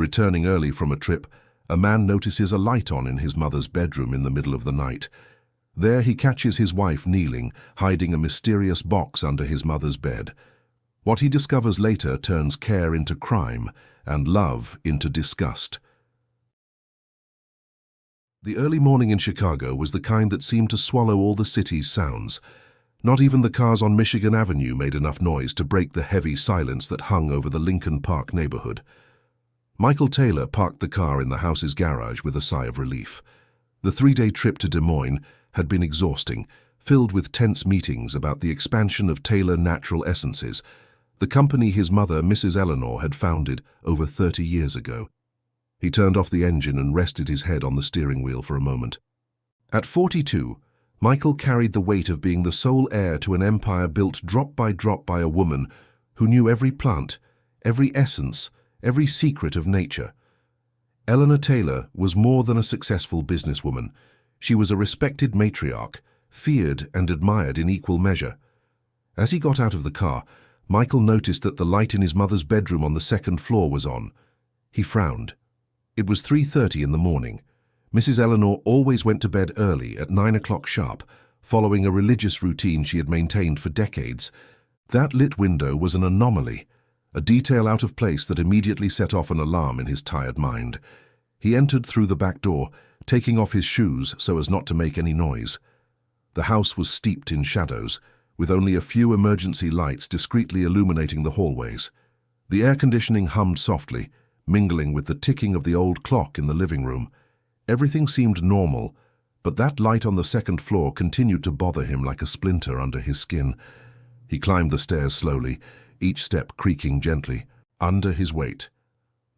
returning early from a trip, a man notices a light on in his mother's bedroom in the middle of the night. There he catches his wife kneeling, hiding a mysterious box under his mother's bed. What he discovers later turns care into crime and love into disgust. The early morning in Chicago was the kind that seemed to swallow all the city's sounds. Not even the cars on Michigan Avenue made enough noise to break the heavy silence that hung over the Lincoln Park neighborhood. Michael Taylor parked the car in the house's garage with a sigh of relief. The 3-day trip to Des Moines had been exhausting, filled with tense meetings about the expansion of Taylor Natural Essences, the company his mother, Mrs. Eleanor, had founded over 30 years ago. He turned off the engine and rested his head on the steering wheel for a moment. At 42, Michael carried the weight of being the sole heir to an empire built drop by a woman who knew every plant, every essence, every secret of nature. Eleanor Taylor was more than a successful businesswoman. She was a respected matriarch, feared and admired in equal measure. As he got out of the car, Michael noticed that the light in his mother's bedroom on the second floor was on. He frowned. It was 3:30 in the morning. Mrs. Eleanor always went to bed early at 9 o'clock sharp, following a religious routine she had maintained for decades. That lit window was an anomaly, a detail out of place that immediately set off an alarm in his tired mind. He entered through the back door, taking off his shoes so as not to make any noise. The house was steeped in shadows, with only a few emergency lights discreetly illuminating the hallways. The air conditioning hummed softly, mingling with the ticking of the old clock in the living room. Everything seemed normal, but that light on the second floor continued to bother him like a splinter under his skin. He climbed the stairs slowly, each step creaking gently, under his weight.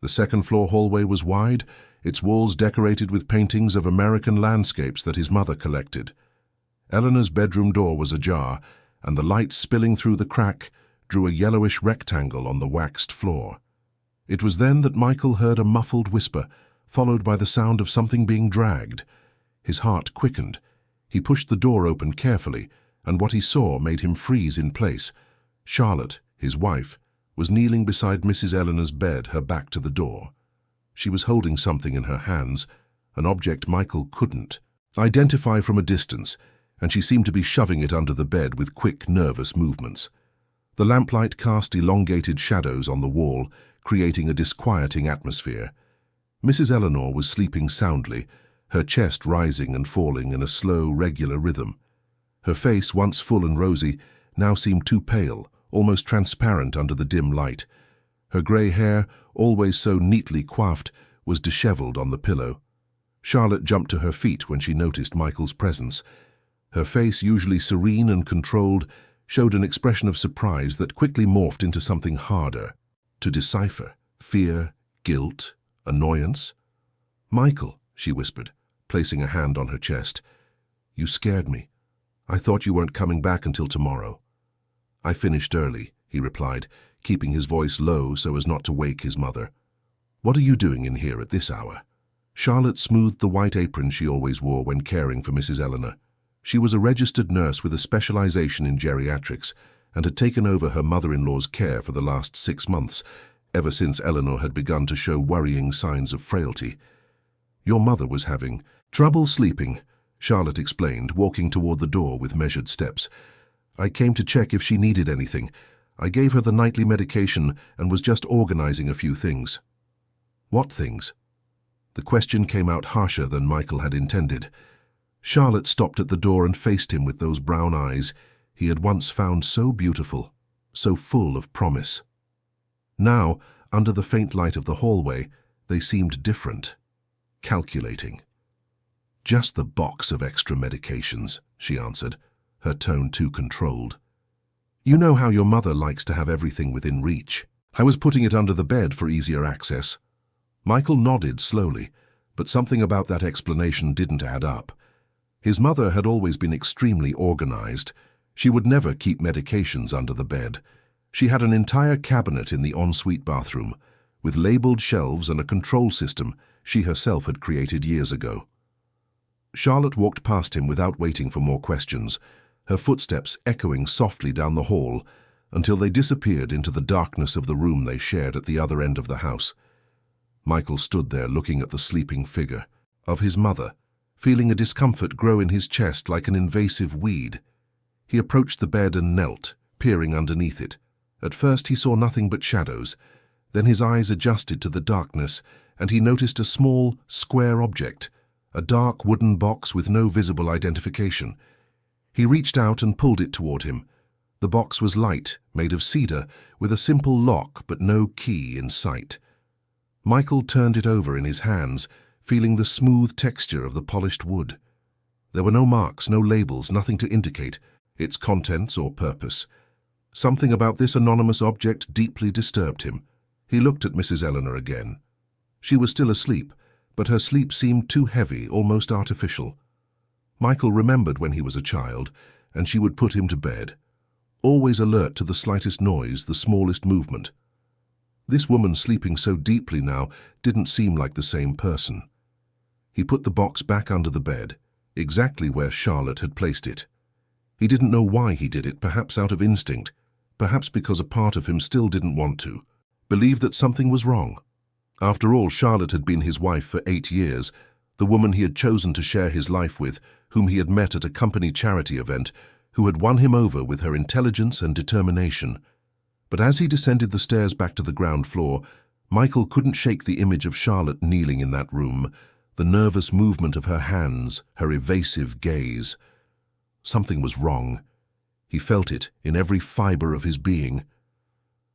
The second-floor hallway was wide, its walls decorated with paintings of American landscapes that his mother collected. Eleanor's bedroom door was ajar, and the light spilling through the crack drew a yellowish rectangle on the waxed floor. It was then that Michael heard a muffled whisper, followed by the sound of something being dragged. His heart quickened. He pushed the door open carefully, and what he saw made him freeze in place. Charlotte, his wife, was kneeling beside Mrs. Eleanor's bed, her back to the door. She was holding something in her hands, an object Michael couldn't identify from a distance, and she seemed to be shoving it under the bed with quick, nervous movements. The lamplight cast elongated shadows on the wall, creating a disquieting atmosphere. Mrs. Eleanor was sleeping soundly, her chest rising and falling in a slow, regular rhythm. Her face, once full and rosy, now seemed too pale, almost transparent under the dim light. Her grey hair, always so neatly coiffed, was disheveled on the pillow. Charlotte jumped to her feet when she noticed Michael's presence. Her face, usually serene and controlled, showed an expression of surprise that quickly morphed into something harder to decipher: fear, guilt, annoyance. "Michael," she whispered, placing a hand on her chest. "You scared me. I thought you weren't coming back until tomorrow." "I finished early," he replied, keeping his voice low so as not to wake his mother. "What are you doing in here at this hour?" Charlotte smoothed the white apron she always wore when caring for Mrs. Eleanor. She was a registered nurse with a specialization in geriatrics and had taken over her mother-in-law's care for the last 6 months, ever since Eleanor had begun to show worrying signs of frailty. "Your mother was having trouble sleeping," Charlotte explained, walking toward the door with measured steps. "I came to check if she needed anything. I gave her the nightly medication and was just organizing a few things." "What things?" The question came out harsher than Michael had intended. Charlotte stopped at the door and faced him with those brown eyes he had once found so beautiful, so full of promise. Now, under the faint light of the hallway, they seemed different, calculating. "Just the box of extra medications," she answered, her tone too controlled. "You know how your mother likes to have everything within reach. I was putting it under the bed for easier access." Michael nodded slowly, but something about that explanation didn't add up. His mother had always been extremely organized. She would never keep medications under the bed. She had an entire cabinet in the ensuite bathroom, with labeled shelves and a control system she herself had created years ago. Charlotte walked past him without waiting for more questions, her footsteps echoing softly down the hall until they disappeared into the darkness of the room they shared at the other end of the house. Michael stood there looking at the sleeping figure of his mother, feeling a discomfort grow in his chest like an invasive weed. He approached the bed and knelt, peering underneath it. At first he saw nothing but shadows. Then his eyes adjusted to the darkness, and he noticed a small, square object, a dark wooden box with no visible identification. He reached out and pulled it toward him. The box was light, made of cedar, with a simple lock but no key in sight. Michael turned it over in his hands, feeling the smooth texture of the polished wood. There were no marks, no labels, nothing to indicate its contents or purpose. Something about this anonymous object deeply disturbed him. He looked at Mrs. Eleanor again. She was still asleep, but her sleep seemed too heavy, almost artificial. Michael remembered when he was a child, and she would put him to bed, always alert to the slightest noise, the smallest movement. This woman sleeping so deeply now didn't seem like the same person. He put the box back under the bed, exactly where Charlotte had placed it. He didn't know why he did it, perhaps out of instinct, perhaps because a part of him still didn't want to, believe that something was wrong. After all, Charlotte had been his wife for 8 years, the woman he had chosen to share his life with, whom he had met at a company charity event, who had won him over with her intelligence and determination. But as he descended the stairs back to the ground floor, Michael couldn't shake the image of Charlotte kneeling in that room, the nervous movement of her hands, her evasive gaze. Something was wrong. He felt it in every fiber of his being.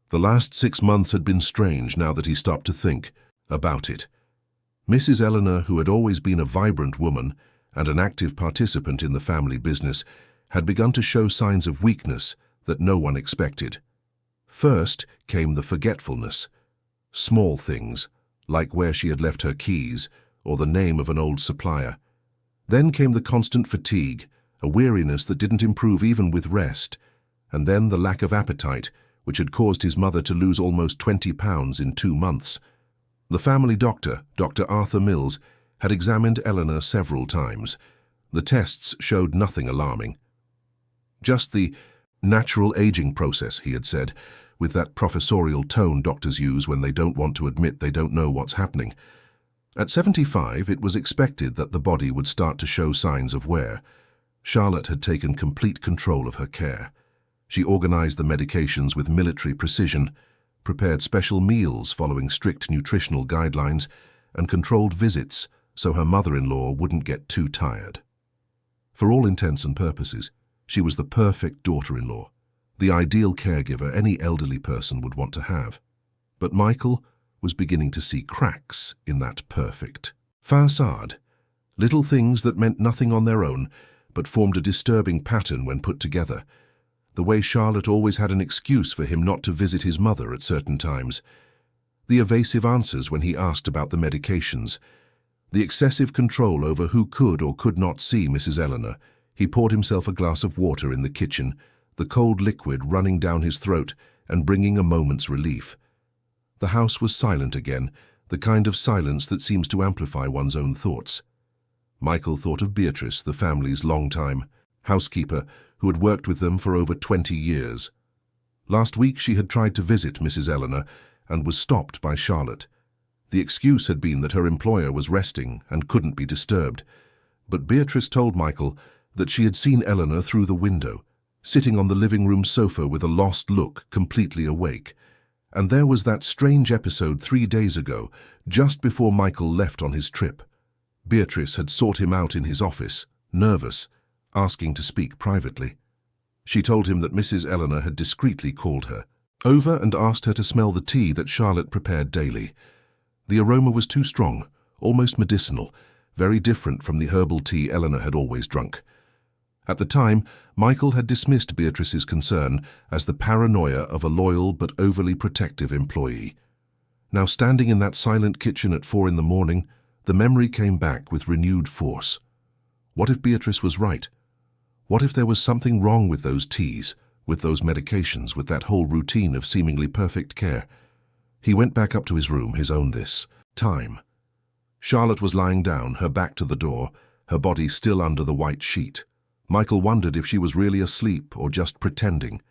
The last 6 months had been strange now that he stopped to think about it. Mrs. Eleanor, who had always been a vibrant woman and an active participant in the family business, had begun to show signs of weakness that no one expected. First came the forgetfulness. Small things, like where she had left her keys or the name of an old supplier. Then came the constant fatigue, a weariness that didn't improve even with rest, and then the lack of appetite, which had caused his mother to lose almost 20 pounds in 2 months. The family doctor, Dr. Arthur Mills, had examined Eleanor several times. The tests showed nothing alarming. Just the natural aging process, he had said, with that professorial tone doctors use when they don't want to admit they don't know what's happening. At 75, it was expected that the body would start to show signs of wear. Charlotte had taken complete control of her care. She organized the medications with military precision, prepared special meals following strict nutritional guidelines, and controlled visits so her mother-in-law wouldn't get too tired. For all intents and purposes, she was the perfect daughter-in-law, the ideal caregiver any elderly person would want to have. But Michael was beginning to see cracks in that perfect facade, little things that meant nothing on their own, but formed a disturbing pattern when put together. The way Charlotte always had an excuse for him not to visit his mother at certain times, the evasive answers when he asked about the medications, the excessive control over who could or could not see Mrs. Eleanor. He poured himself a glass of water in the kitchen, the cold liquid running down his throat and bringing a moment's relief. The house was silent again, the kind of silence that seems to amplify one's own thoughts. Michael thought of Beatrice, the family's long-time housekeeper, who had worked with them for over 20 years. Last week she had tried to visit Mrs. Eleanor and was stopped by Charlotte. The excuse had been that her employer was resting and couldn't be disturbed. But Beatrice told Michael that she had seen Eleanor through the window, sitting on the living room sofa with a lost look, completely awake. And there was that strange episode 3 days ago, just before Michael left on his trip. Beatrice had sought him out in his office, nervous, asking to speak privately. She told him that Mrs. Eleanor had discreetly called her over and asked her to smell the tea that Charlotte prepared daily. The aroma was too strong, almost medicinal, very different from the herbal tea Eleanor had always drunk. At the time, Michael had dismissed Beatrice's concern as the paranoia of a loyal but overly protective employee. Now, standing in that silent kitchen at 4 in the morning, the memory came back with renewed force. What if Beatrice was right? What if there was something wrong with those teas, with those medications, with that whole routine of seemingly perfect care? He went back up to his room, his own this time. Charlotte was lying down, her back to the door, her body still under the white sheet. Michael wondered if she was really asleep or just pretending.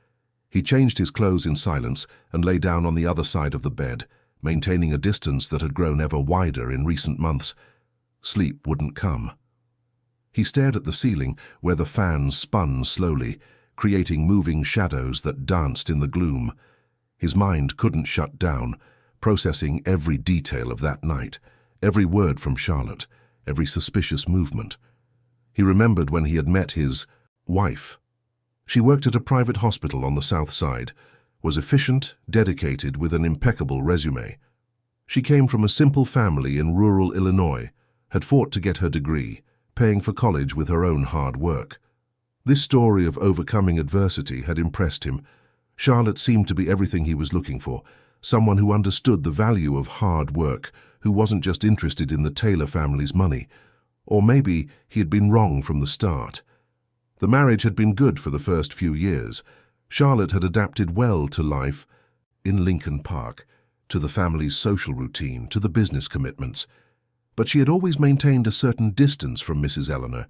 He changed his clothes in silence and lay down on the other side of the bed, maintaining a distance that had grown ever wider in recent months. Sleep wouldn't come. He stared at the ceiling, where the fan spun slowly, creating moving shadows that danced in the gloom. His mind couldn't shut down, processing every detail of that night, every word from Charlotte, every suspicious movement. He remembered when he had met his wife. She worked at a private hospital on the South Side, was efficient, dedicated, with an impeccable resume. She came from a simple family in rural Illinois, had fought to get her degree, paying for college with her own hard work. This story of overcoming adversity had impressed him. Charlotte seemed to be everything he was looking for, someone who understood the value of hard work, who wasn't just interested in the Taylor family's money. Or maybe he had been wrong from the start. The marriage had been good for the first few years. Charlotte had adapted well to life in Lincoln Park, to the family's social routine, to the business commitments. But she had always maintained a certain distance from Mrs. Eleanor.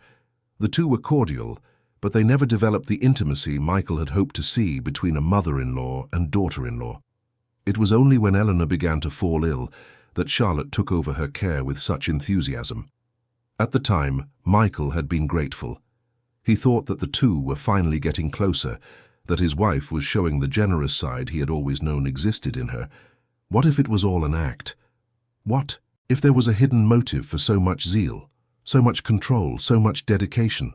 The two were cordial, but they never developed the intimacy Michael had hoped to see between a mother-in-law and daughter-in-law. It was only when Eleanor began to fall ill that Charlotte took over her care with such enthusiasm. At the time, Michael had been grateful. He thought that the two were finally getting closer, that his wife was showing the generous side he had always known existed in her. What if it was all an act? What if there was a hidden motive for so much zeal, so much control, so much dedication?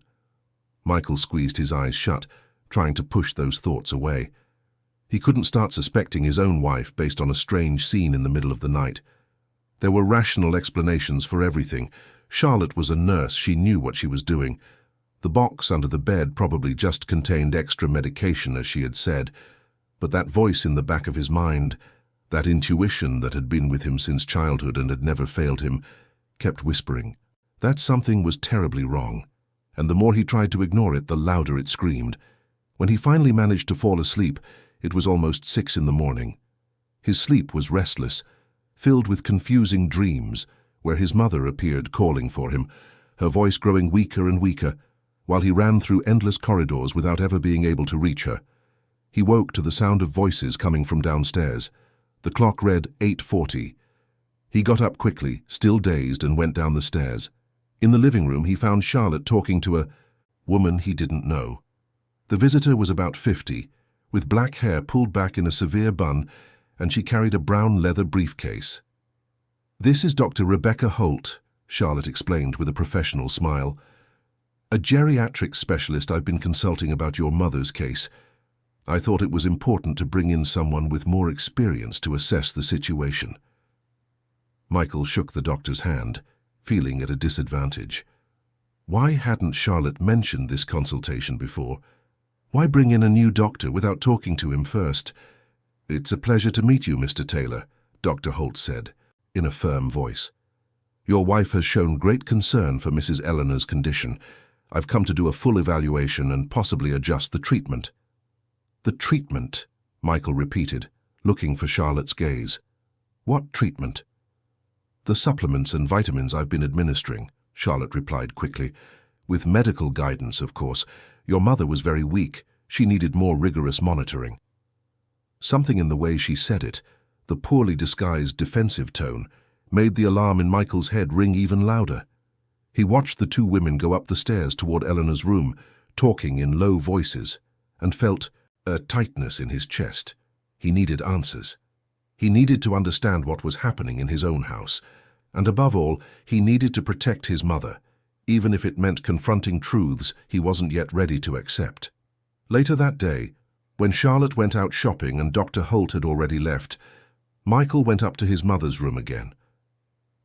Michael squeezed his eyes shut, trying to push those thoughts away. He couldn't start suspecting his own wife based on a strange scene in the middle of the night. There were rational explanations for everything. Charlotte was a nurse, she knew what she was doing. The box under the bed probably just contained extra medication, as she had said. But that voice in the back of his mind, that intuition that had been with him since childhood and had never failed him, kept whispering. That something was terribly wrong, and the more he tried to ignore it, the louder it screamed. When he finally managed to fall asleep, it was almost 6 in the morning. His sleep was restless, filled with confusing dreams, where his mother appeared calling for him, her voice growing weaker and weaker, while he ran through endless corridors without ever being able to reach her. He woke to the sound of voices coming from downstairs. The clock read 8:40. He got up quickly, still dazed, and went down the stairs. In the living room, he found Charlotte talking to a woman he didn't know. The visitor was about 50, with black hair pulled back in a severe bun, and she carried a brown leather briefcase. "This is Dr. Rebecca Holt," Charlotte explained with a professional smile. "A geriatrics specialist I've been consulting about your mother's case. I thought it was important to bring in someone with more experience to assess the situation." Michael shook the doctor's hand, feeling at a disadvantage. Why hadn't Charlotte mentioned this consultation before? Why bring in a new doctor without talking to him first? "It's a pleasure to meet you, Mr. Taylor," Dr. Holt said, in a firm voice. "Your wife has shown great concern for Mrs. Eleanor's condition. I've come to do a full evaluation and possibly adjust the treatment." "The treatment," Michael repeated, looking for Charlotte's gaze. "What treatment?" "The supplements and vitamins I've been administering," Charlotte replied quickly. "With medical guidance, of course. Your mother was very weak. She needed more rigorous monitoring." Something in the way she said it, the poorly disguised defensive tone, made the alarm in Michael's head ring even louder. He watched the two women go up the stairs toward Eleanor's room, talking in low voices, and felt a tightness in his chest. He needed answers. He needed to understand what was happening in his own house, and above all, he needed to protect his mother, even if it meant confronting truths he wasn't yet ready to accept. Later that day, when Charlotte went out shopping and Dr. Holt had already left, Michael went up to his mother's room again.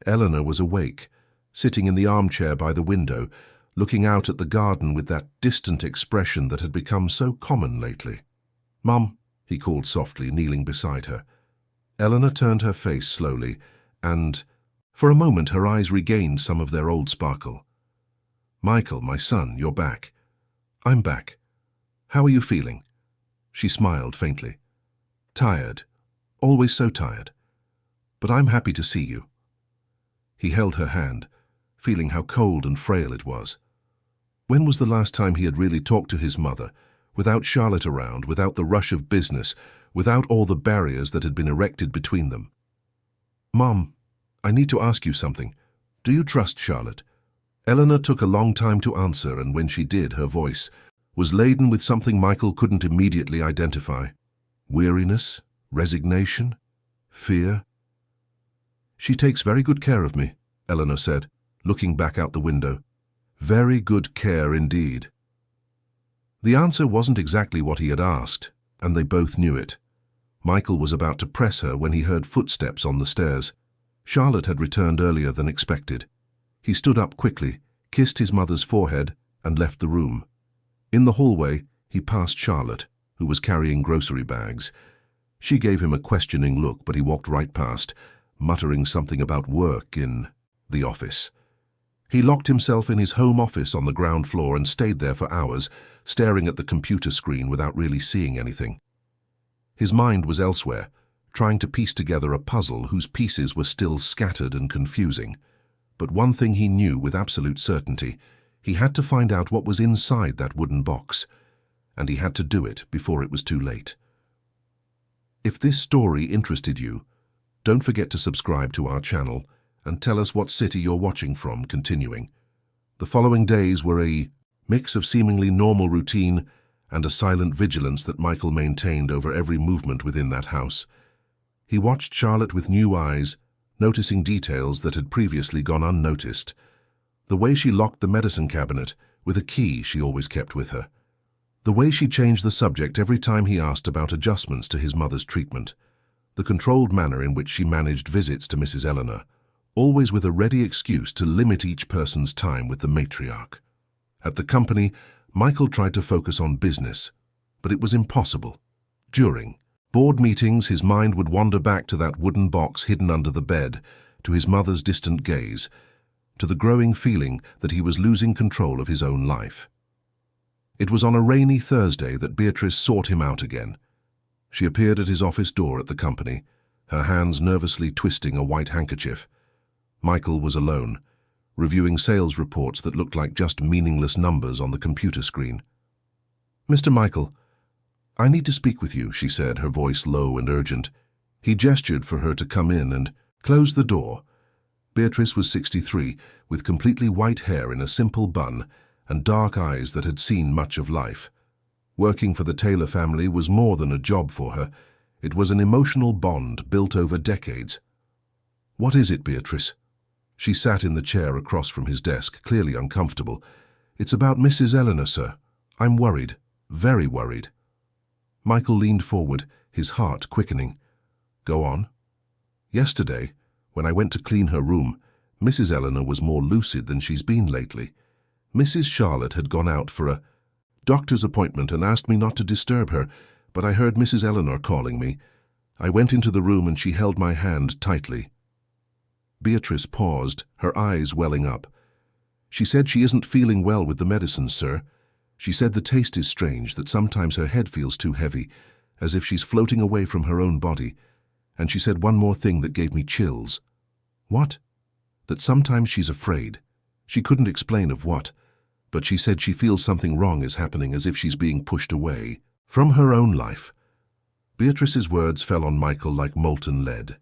Eleanor was awake, sitting in the armchair by the window, looking out at the garden with that distant expression that had become so common lately. "Mum," he called softly, kneeling beside her. Eleanor turned her face slowly, and, for a moment, her eyes regained some of their old sparkle. "Michael, my son, you're back." "I'm back. How are you feeling?" She smiled faintly. "Tired. Always so tired. But I'm happy to see you." He held her hand, feeling how cold and frail it was. When was the last time he had really talked to his mother, without Charlotte around, without the rush of business, without all the barriers that had been erected between them? Mom, I need to ask you something. Do you trust Charlotte? Eleanor took a long time to answer, and when she did, her voice was laden with something Michael couldn't immediately identify. Weariness? Resignation? Fear? She takes very good care of me, Eleanor said, looking back out the window. Very good care indeed. The answer wasn't exactly what he had asked, and they both knew it. Michael was about to press her when he heard footsteps on the stairs. Charlotte had returned earlier than expected. He stood up quickly, kissed his mother's forehead, and left the room. In the hallway, he passed Charlotte, who was carrying grocery bags. She gave him a questioning look, but he walked right past, muttering something about work in the office. He locked himself in his home office on the ground floor and stayed there for hours, staring at the computer screen without really seeing anything. His mind was elsewhere, trying to piece together a puzzle whose pieces were still scattered and confusing. But one thing he knew with absolute certainty: he had to find out what was inside that wooden box, and he had to do it before it was too late. If this story interested you, don't forget to subscribe to our channel and tell us what city you're watching from. Continuing. The following days were a mix of seemingly normal routine and a silent vigilance that Michael maintained over every movement within that house. He watched Charlotte with new eyes, noticing details that had previously gone unnoticed. The way she locked the medicine cabinet with a key she always kept with her. The way she changed the subject every time he asked about adjustments to his mother's treatment. The controlled manner in which she managed visits to Mrs. Eleanor, always with a ready excuse to limit each person's time with the matriarch. At the company, Michael tried to focus on business, but it was impossible. During board meetings, his mind would wander back to that wooden box hidden under the bed, to his mother's distant gaze, to the growing feeling that he was losing control of his own life. It was on a rainy Thursday that Beatrice sought him out again. She appeared at his office door at the company, her hands nervously twisting a white handkerchief. Michael was alone, reviewing sales reports that looked like just meaningless numbers on the computer screen. "Mr. Michael, I need to speak with you," she said, her voice low and urgent. He gestured for her to come in and closed the door. Beatrice was 63, with completely white hair in a simple bun and dark eyes that had seen much of life. Working for the Taylor family was more than a job for her. It was an emotional bond built over decades. "What is it, Beatrice?" She sat in the chair across from his desk, clearly uncomfortable. "It's about Mrs. Eleanor, sir. I'm worried, very worried." Michael leaned forward, his heart quickening. "Go on." "Yesterday, when I went to clean her room, Mrs. Eleanor was more lucid than she's been lately. Mrs. Charlotte had gone out for a doctor's appointment and asked me not to disturb her, but I heard Mrs. Eleanor calling me. I went into the room and she held my hand tightly." Beatrice paused, her eyes welling up. "She said she isn't feeling well with the medicines, sir. She said the taste is strange, that sometimes her head feels too heavy, as if she's floating away from her own body. And she said one more thing that gave me chills." "What?" "That sometimes she's afraid. She couldn't explain of what, but she said she feels something wrong is happening, as if she's being pushed away from her own life." Beatrice's words fell on Michael like molten lead.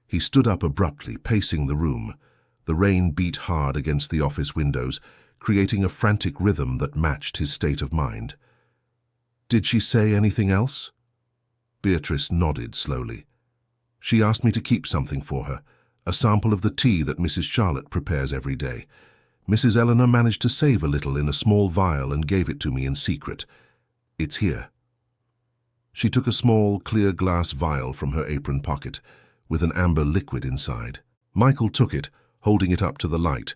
He stood up abruptly, pacing the room. The rain beat hard against the office windows, creating a frantic rhythm that matched his state of mind. "Did she say anything else?" Beatrice nodded slowly. "She asked me to keep something for her, a sample of the tea that Mrs. Charlotte prepares every day. Mrs. Eleanor managed to save a little in a small vial and gave it to me in secret. It's here." She took a small, clear glass vial from her apron pocket, with an amber liquid inside. Michael took it, holding it up to the light.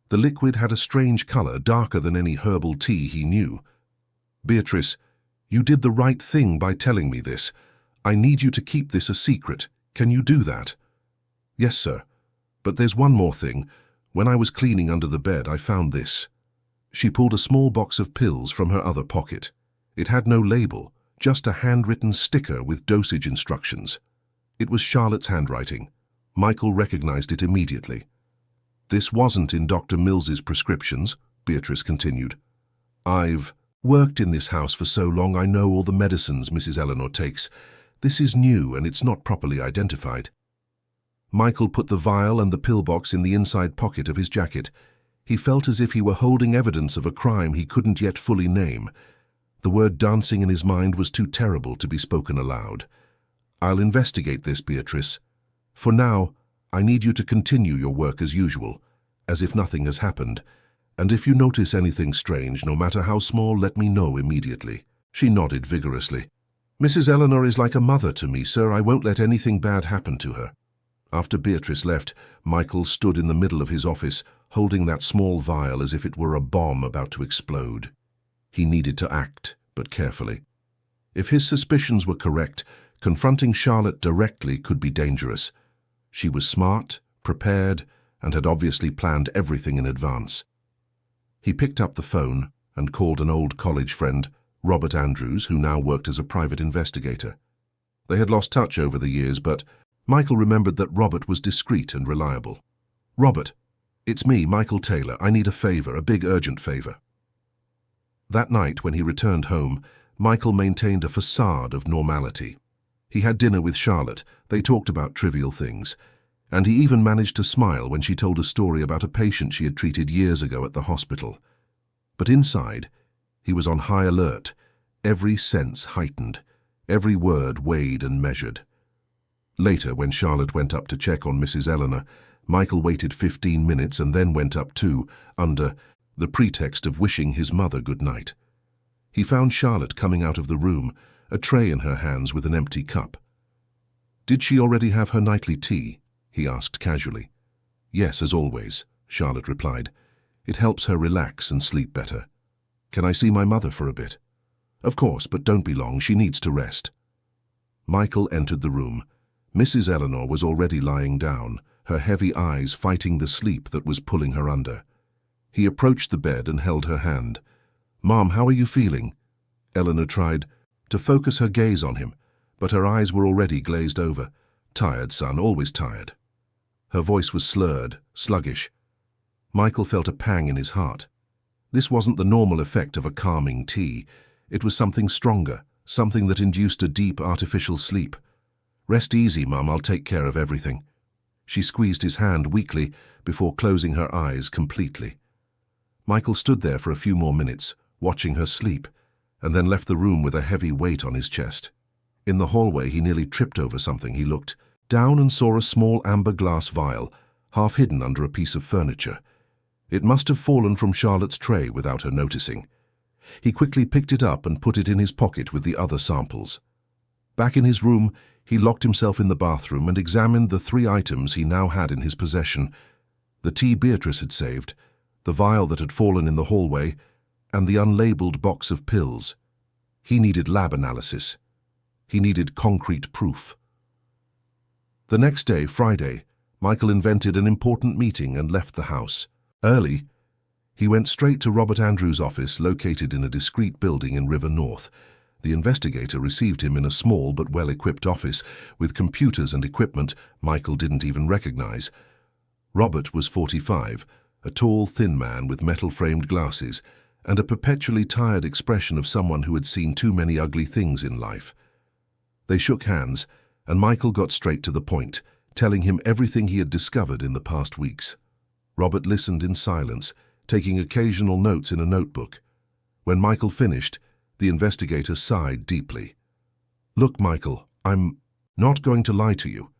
The liquid had a strange color, darker than any herbal tea he knew. "Beatrice, you did the right thing by telling me this. I need you to keep this a secret. Can you do that?" "Yes, sir. But there's one more thing. When I was cleaning under the bed, I found this." She pulled a small box of pills from her other pocket. It had no label, just a handwritten sticker with dosage instructions. It was Charlotte's handwriting. Michael recognized it immediately. "This wasn't in Dr. Mills's prescriptions," Beatrice continued. "I've worked in this house for so long I know all the medicines Mrs. Eleanor takes. This is new and it's not properly identified." Michael put the vial and the pillbox in the inside pocket of his jacket. He felt as if he were holding evidence of a crime he couldn't yet fully name. The word dancing in his mind was too terrible to be spoken aloud. "I'll investigate this, Beatrice. For now, I need you to continue your work as usual, as if nothing has happened. And if you notice anything strange, no matter how small, let me know immediately." She nodded vigorously. "Mrs. Eleanor is like a mother to me, sir. I won't let anything bad happen to her." After Beatrice left, Michael stood in the middle of his office, holding that small vial as if it were a bomb about to explode. He needed to act, but carefully. If his suspicions were correct, confronting Charlotte directly could be dangerous. She was smart, prepared, and had obviously planned everything in advance. He picked up the phone and called an old college friend, Robert Andrews, who now worked as a private investigator. They had lost touch over the years, but Michael remembered that Robert was discreet and reliable. "Robert, it's me, Michael Taylor. I need a favor, a big urgent favor." That night, when he returned home, Michael maintained a facade of normality. He had dinner with Charlotte. They talked about trivial things, and he even managed to smile when she told a story about a patient she had treated years ago at the hospital. But inside, he was on high alert, every sense heightened, every word weighed and measured. Later, when Charlotte went up to check on Mrs. Eleanor, Michael waited 15 minutes and then went up too, under the pretext of wishing his mother good night. He found Charlotte coming out of the room, a tray in her hands with an empty cup. "Did she already have her nightly tea?" he asked casually. "Yes, as always," Charlotte replied. "It helps her relax and sleep better." "Can I see my mother for a bit?" "Of course, but don't be long. She needs to rest." Michael entered the room. Mrs. Eleanor was already lying down, her heavy eyes fighting the sleep that was pulling her under. He approached the bed and held her hand. "Mom, how are you feeling?" Eleanor tried to focus her gaze on him, but her eyes were already glazed over. "Tired, son, always tired." Her voice was slurred, sluggish. Michael felt a pang in his heart. This wasn't the normal effect of a calming tea. It was something stronger, something that induced a deep, artificial sleep. "Rest easy, Mum, I'll take care of everything." She squeezed his hand weakly before closing her eyes completely. Michael stood there for a few more minutes, watching her sleep, and then left the room with a heavy weight on his chest. In the hallway, he nearly tripped over something. He looked down and saw a small amber glass vial, half hidden under a piece of furniture. It must have fallen from Charlotte's tray without her noticing. He quickly picked it up and put it in his pocket with the other samples. Back in his room, he locked himself in the bathroom and examined the 3 items he now had in his possession: the tea Beatrice had saved, the vial that had fallen in the hallway, and the unlabeled box of pills. He needed lab analysis. He needed concrete proof. The next day, Friday, Michael invented an important meeting and left the house. Early, he went straight to Robert Andrews' office, located in a discreet building in River North. The investigator received him in a small but well-equipped office with computers and equipment Michael didn't even recognize. Robert was 45, a tall, thin man with metal-framed glasses and a perpetually tired expression of someone who had seen too many ugly things in life. They shook hands, and Michael got straight to the point, telling him everything he had discovered in the past weeks. Robert listened in silence, taking occasional notes in a notebook. When Michael finished, the investigator sighed deeply. "Look, Michael, I'm not going to lie to you.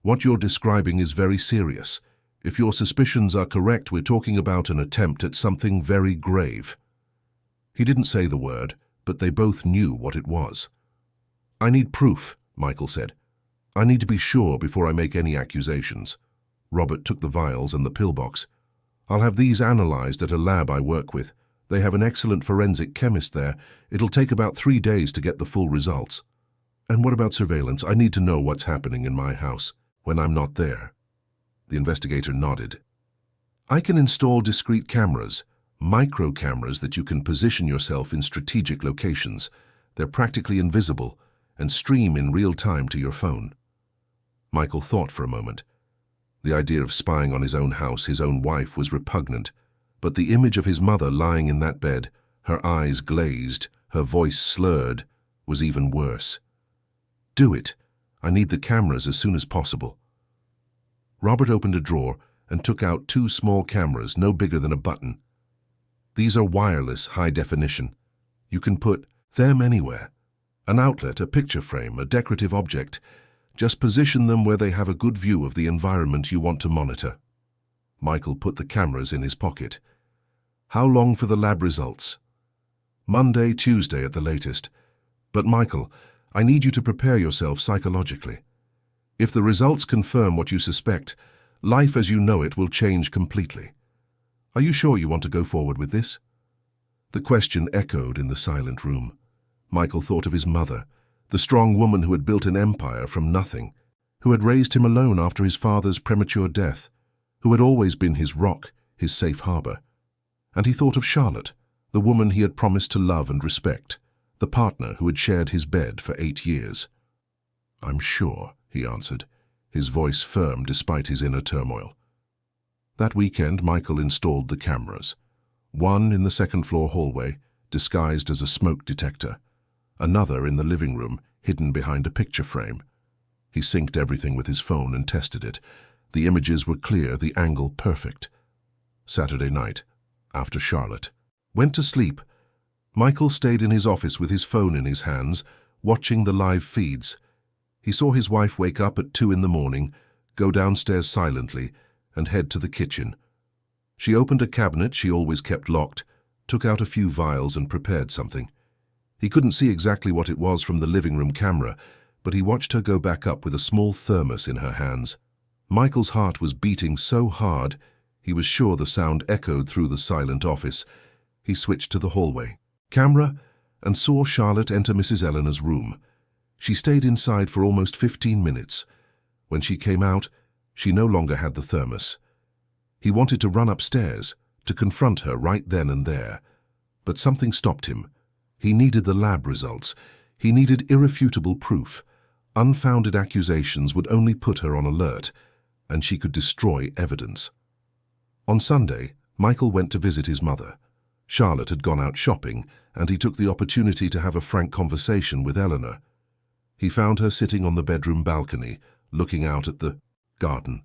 What you're describing is very serious. If your suspicions are correct, we're talking about an attempt at something very grave." He didn't say the word, but they both knew what it was. "I need proof," Michael said. "I need to be sure before I make any accusations." Robert took the vials and the pillbox. "I'll have these analyzed at a lab I work with. They have an excellent forensic chemist there. It'll take about 3 days to get the full results." "And what about surveillance? I need to know what's happening in my house when I'm not there." The investigator nodded. "I can install discrete cameras, micro cameras that you can position yourself in strategic locations. They're practically invisible and stream in real time to your phone." Michael thought for a moment. The idea of spying on his own house, his own wife, was repugnant, but the image of his mother lying in that bed, her eyes glazed, her voice slurred, was even worse. "Do it. I need the cameras as soon as possible." Robert opened a drawer and took out two small cameras no bigger than a button. These are wireless, high definition. You can put them anywhere. An outlet, a picture frame, a decorative object. Just position them where they have a good view of the environment you want to monitor. Michael put the cameras in his pocket. How long for the lab results? Monday, Tuesday at the latest. But Michael, I need you to prepare yourself psychologically. If the results confirm what you suspect, life as you know it will change completely. Are you sure you want to go forward with this? The question echoed in the silent room. Michael thought of his mother, the strong woman who had built an empire from nothing, who had raised him alone after his father's premature death, who had always been his rock, his safe harbor. And he thought of Charlotte, the woman he had promised to love and respect, the partner who had shared his bed for 8 years. "I'm sure," he answered, his voice firm despite his inner turmoil. That weekend, Michael installed the cameras. One in the second-floor hallway, disguised as a smoke detector. Another in the living room, hidden behind a picture frame. He synced everything with his phone and tested it. The images were clear, the angle perfect. Saturday night, after Charlotte went to sleep, Michael stayed in his office with his phone in his hands, watching the live feeds. He saw his wife wake up at 2 in the morning, go downstairs silently, and head to the kitchen. She opened a cabinet she always kept locked, took out a few vials and prepared something. He couldn't see exactly what it was from the living room camera, but he watched her go back up with a small thermos in her hands. Michael's heart was beating so hard, he was sure the sound echoed through the silent office. He switched to the hallway camera and saw Charlotte enter Mrs. Eleanor's room. She stayed inside for almost 15 minutes. When she came out, she no longer had the thermos. He wanted to run upstairs, to confront her right then and there. But something stopped him. He needed the lab results. He needed irrefutable proof. Unfounded accusations would only put her on alert, and she could destroy evidence. On Sunday, Michael went to visit his mother. Charlotte had gone out shopping, and he took the opportunity to have a frank conversation with Eleanor. He found her sitting on the bedroom balcony, looking out at the garden.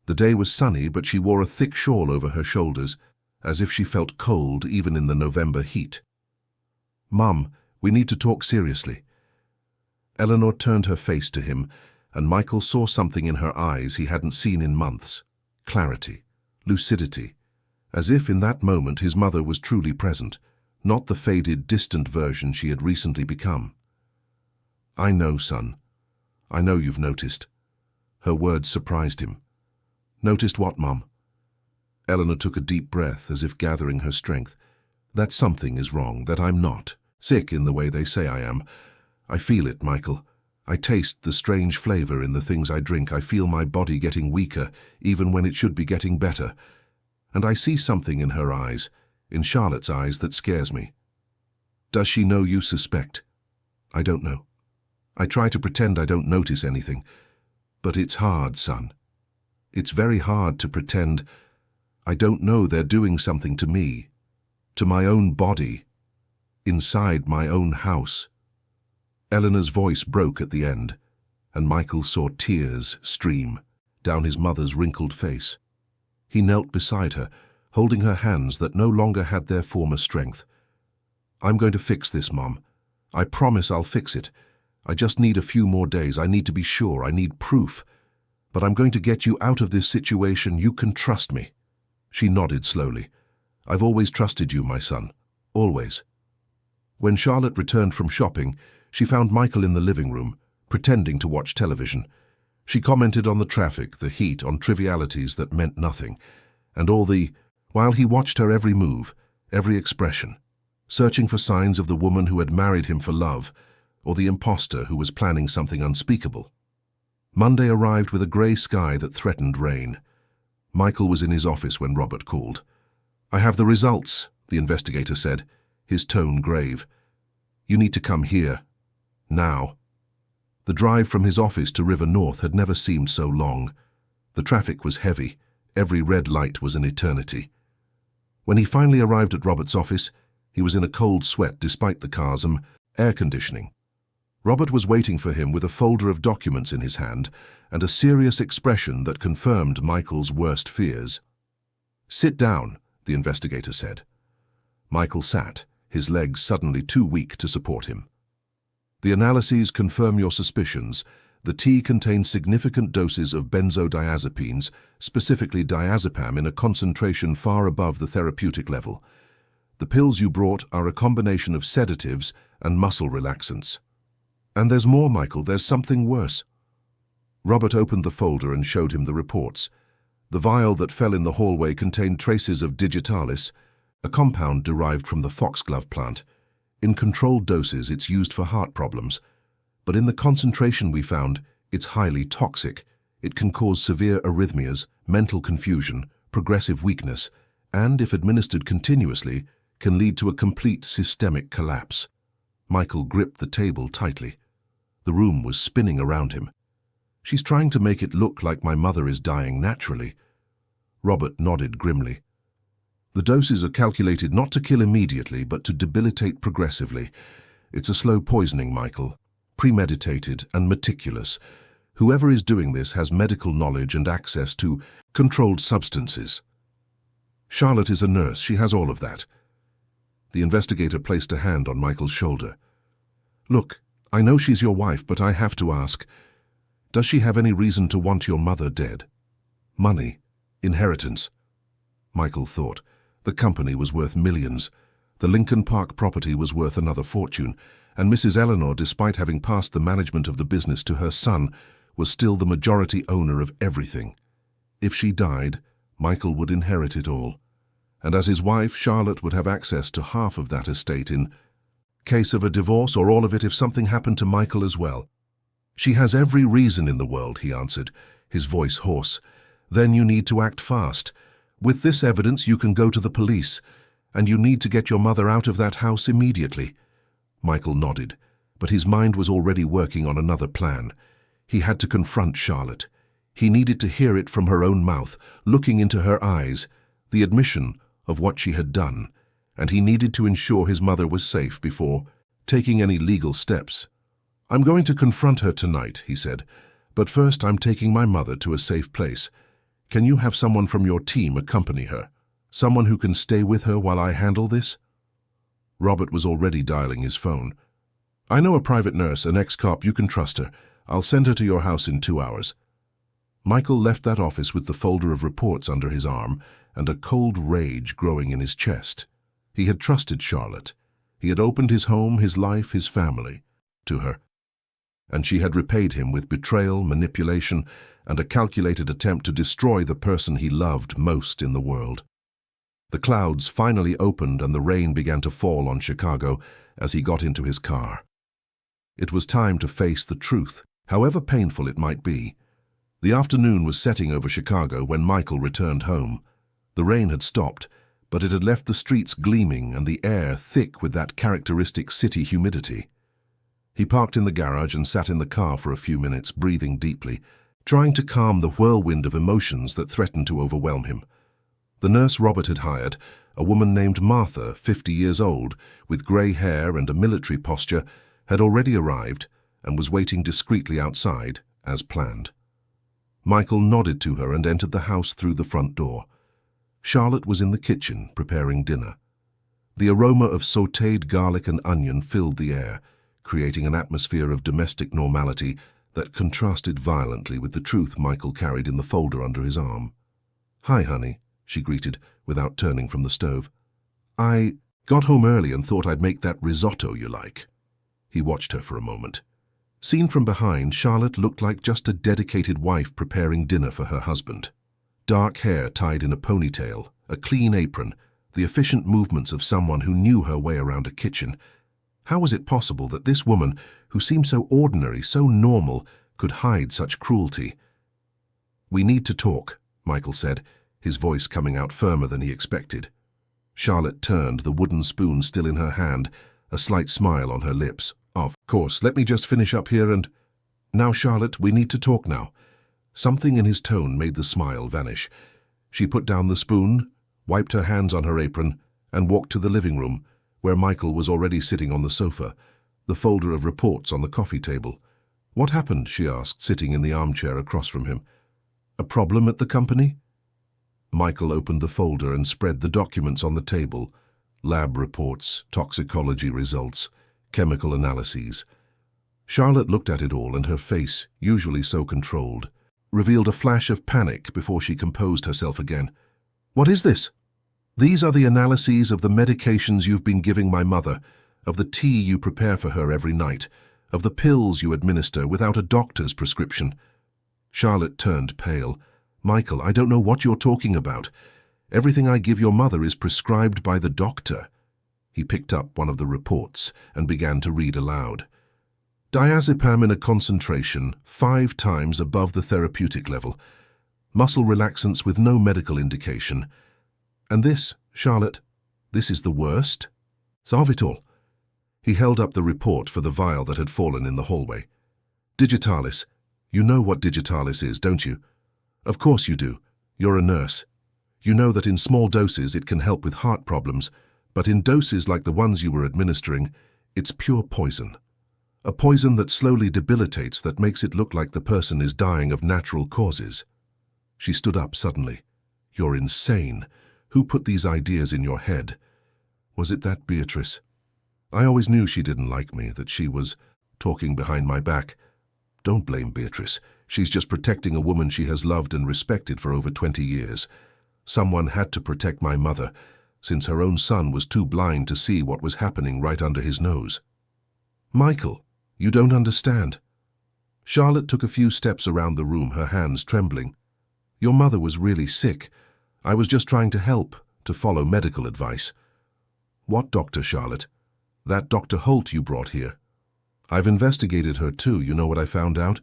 The day was sunny, but she wore a thick shawl over her shoulders, as if she felt cold even in the November heat. "Mum, we need to talk seriously." Eleanor turned her face to him, and Michael saw something in her eyes he hadn't seen in months. Clarity, lucidity, as if in that moment his mother was truly present, not the faded, distant version she had recently become. "I know, son. I know you've noticed." Her words surprised him. "Noticed what, Mum?" Eleanor took a deep breath, as if gathering her strength. "That something is wrong, that I'm not sick in the way they say I am. I feel it, Michael. I taste the strange flavor in the things I drink. I feel my body getting weaker, even when it should be getting better. And I see something in her eyes, in Charlotte's eyes, that scares me." "Does she know you suspect?" "I don't know. I try to pretend I don't notice anything. But it's hard, son. It's very hard to pretend I don't know they're doing something to me, to my own body, inside my own house." Eleanor's voice broke at the end, and Michael saw tears stream down his mother's wrinkled face. He knelt beside her, holding her hands that no longer had their former strength. "I'm going to fix this, Mom. I promise I'll fix it. I just need a few more days. I need to be sure. I need proof. But I'm going to get you out of this situation. You can trust me." She nodded slowly. "I've always trusted you, my son. Always." When Charlotte returned from shopping, she found Michael in the living room, pretending to watch television. She commented on the traffic, the heat, on trivialities that meant nothing, and while he watched her every move, every expression, searching for signs of the woman who had married him for love, or the imposter who was planning something unspeakable. Monday arrived with a grey sky that threatened rain. Michael was in his office when Robert called. "I have the results," the investigator said, his tone grave. "You need to come here. Now." The drive from his office to River North had never seemed so long. The traffic was heavy. Every red light was an eternity. When he finally arrived at Robert's office, he was in a cold sweat despite the car's air conditioning. Robert was waiting for him with a folder of documents in his hand and a serious expression that confirmed Michael's worst fears. "Sit down," the investigator said. Michael sat, his legs suddenly too weak to support him. "The analyses confirm your suspicions. The tea contains significant doses of benzodiazepines, specifically diazepam, in a concentration far above the therapeutic level. The pills you brought are a combination of sedatives and muscle relaxants. And there's more, Michael, there's something worse." Robert opened the folder and showed him the reports. The vial that fell in the hallway contained traces of digitalis, a compound derived from the foxglove plant. In controlled doses, it's used for heart problems. But in the concentration we found, it's highly toxic. It can cause severe arrhythmias, mental confusion, progressive weakness, and, if administered continuously, can lead to a complete systemic collapse. Michael gripped the table tightly. The room was spinning around him. "She's trying to make it look like my mother is dying naturally." Robert nodded grimly. "The doses are calculated not to kill immediately, but to debilitate progressively. It's a slow poisoning, Michael. Premeditated and meticulous. Whoever is doing this has medical knowledge and access to controlled substances. Charlotte is a nurse. She has all of that." The investigator placed a hand on Michael's shoulder. "Look, I know she's your wife, but I have to ask, does she have any reason to want your mother dead? Money? Inheritance?" Michael thought. The company was worth millions. The Lincoln Park property was worth another fortune, and Mrs. Eleanor, despite having passed the management of the business to her son, was still the majority owner of everything. If she died, Michael would inherit it all. And as his wife, Charlotte would have access to half of that estate in case of a divorce, or all of it if something happened to Michael as well. "She has every reason in the world," he answered, his voice hoarse. "Then you need to act fast. With this evidence you can go to the police, and you need to get your mother out of that house immediately." Michael nodded, but his mind was already working on another plan. He had to confront Charlotte. He needed to hear it from her own mouth, looking into her eyes, the admission of what she had done, and he needed to ensure his mother was safe before taking any legal steps. "I'm going to confront her tonight," he said, "but first I'm taking my mother to a safe place. Can you have someone from your team accompany her? Someone who can stay with her while I handle this?" Robert was already dialing his phone. "I know a private nurse, an ex-cop. You can trust her. I'll send her to your house in 2 hours." Michael left that office with the folder of reports under his arm and a cold rage growing in his chest. He had trusted Charlotte. He had opened his home, his life, his family to her. And she had repaid him with betrayal, manipulation, and a calculated attempt to destroy the person he loved most in the world. The clouds finally opened and the rain began to fall on Chicago as he got into his car. It was time to face the truth, however painful it might be. The afternoon was setting over Chicago when Michael returned home. The rain had stopped, but it had left the streets gleaming and the air thick with that characteristic city humidity. He parked in the garage and sat in the car for a few minutes, breathing deeply, trying to calm the whirlwind of emotions that threatened to overwhelm him. The nurse Robert had hired, a woman named Martha, 50 years old, with grey hair and a military posture, had already arrived and was waiting discreetly outside, as planned. Michael nodded to her and entered the house through the front door. Charlotte was in the kitchen, preparing dinner. The aroma of sautéed garlic and onion filled the air, creating an atmosphere of domestic normality that contrasted violently with the truth Michael carried in the folder under his arm. "Hi, honey," she greeted, without turning from the stove. "I got home early and thought I'd make that risotto you like." He watched her for a moment. Seen from behind, Charlotte looked like just a dedicated wife preparing dinner for her husband. Dark hair tied in a ponytail, a clean apron, the efficient movements of someone who knew her way around a kitchen. How was it possible that this woman, who seemed so ordinary, so normal, could hide such cruelty? "We need to talk," Michael said, his voice coming out firmer than he expected. Charlotte turned, the wooden spoon still in her hand, a slight smile on her lips. "Of course, let me just finish up here and—" "Now, Charlotte, we need to talk now." Something in his tone made the smile vanish. She put down the spoon, wiped her hands on her apron, and walked to the living room, where Michael was already sitting on the sofa. the folder of reports on the coffee table. "What happened?" she asked, sitting in the armchair across from him. "A problem at the company?" Michael opened the folder and spread the documents on the table. Lab reports, toxicology results, chemical analyses. Charlotte looked at it all, and her face, usually so controlled, revealed a flash of panic before she composed herself again. "What is this?" "These are the analyses of the medications you've been giving my mother, of the tea you prepare for her every night, of the pills you administer without a doctor's prescription." Charlotte turned pale. "Michael, I don't know what you're talking about. Everything I give your mother is prescribed by the doctor." He picked up one of the reports and began to read aloud. "Diazepam in a concentration 5 times above the therapeutic level. Muscle relaxants with no medical indication. And this, Charlotte, this is the worst? Sorbitol." He held up the report for the vial that had fallen in the hallway. "Digitalis. You know what Digitalis is, don't you?" "Of course you do. You're a nurse. You know that in small doses it can help with heart problems, but in doses like the ones you were administering, it's pure poison. A poison that slowly debilitates, that makes it look like the person is dying of natural causes." She stood up suddenly. "You're insane. Who put these ideas in your head? Was it that Beatrice? I always knew she didn't like me, that she was talking behind my back. Don't blame Beatrice. She's just protecting a woman she has loved and respected for over 20 years. Someone had to protect my mother, since her own son was too blind to see what was happening right under his nose." "Michael, you don't understand." Charlotte took a few steps around the room, her hands trembling. "Your mother was really sick. I was just trying to help, to follow medical advice." "What doctor, Charlotte?" "That Dr. Holt you brought here. I've investigated her too. You know what I found out?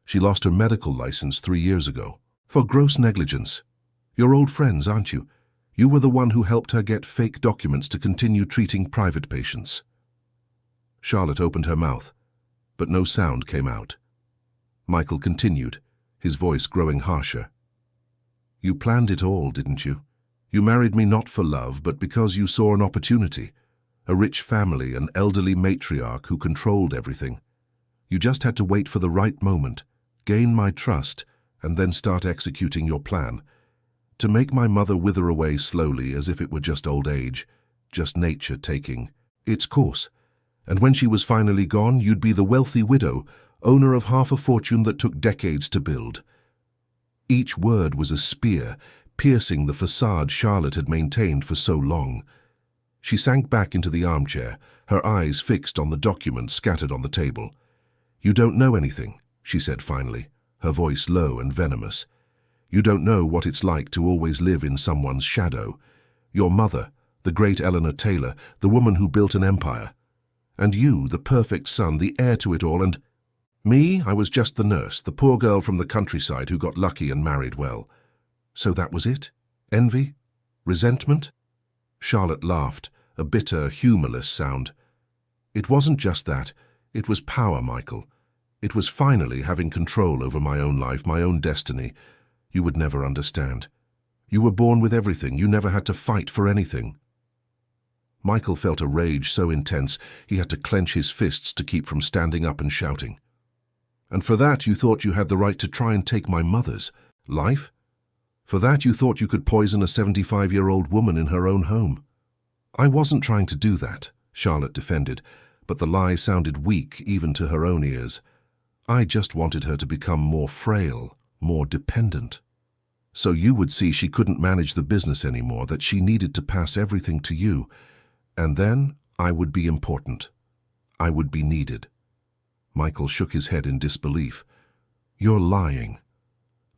She lost her medical license 3 years ago. For gross negligence. You're old friends, aren't you? You were the one who helped her get fake documents to continue treating private patients." Charlotte opened her mouth, but no sound came out. Michael continued, his voice growing harsher. "You planned it all, didn't you? You married me not for love, but because you saw an opportunity. A rich family, an elderly matriarch who controlled everything. You just had to wait for the right moment, gain my trust, and then start executing your plan. To make my mother wither away slowly as if it were just old age, just nature taking its course. And when she was finally gone, you'd be the wealthy widow, owner of half a fortune that took decades to build." Each word was a spear, piercing the facade Charlotte had maintained for so long. She sank back into the armchair, her eyes fixed on the documents scattered on the table. "You don't know anything," she said finally, her voice low and venomous. "You don't know what it's like to always live in someone's shadow. Your mother, the great Eleanor Taylor, the woman who built an empire. And you, the perfect son, the heir to it all, and me, I was just the nurse, the poor girl from the countryside who got lucky and married well. So that was it? Envy? Resentment?" Charlotte laughed, a bitter, humorless sound. "It wasn't just that. It was power, Michael. It was finally having control over my own life, my own destiny. You would never understand. You were born with everything. You never had to fight for anything." Michael felt a rage so intense he had to clench his fists to keep from standing up and shouting. "And for that you thought you had the right to try and take my mother's life? For that you thought you could poison a 75-year-old woman in her own home?" "I wasn't trying to do that," Charlotte defended, but the lie sounded weak even to her own ears. "I just wanted her to become more frail, more dependent. So you would see she couldn't manage the business anymore, that she needed to pass everything to you. And then I would be important. I would be needed." Michael shook his head in disbelief. "You're lying.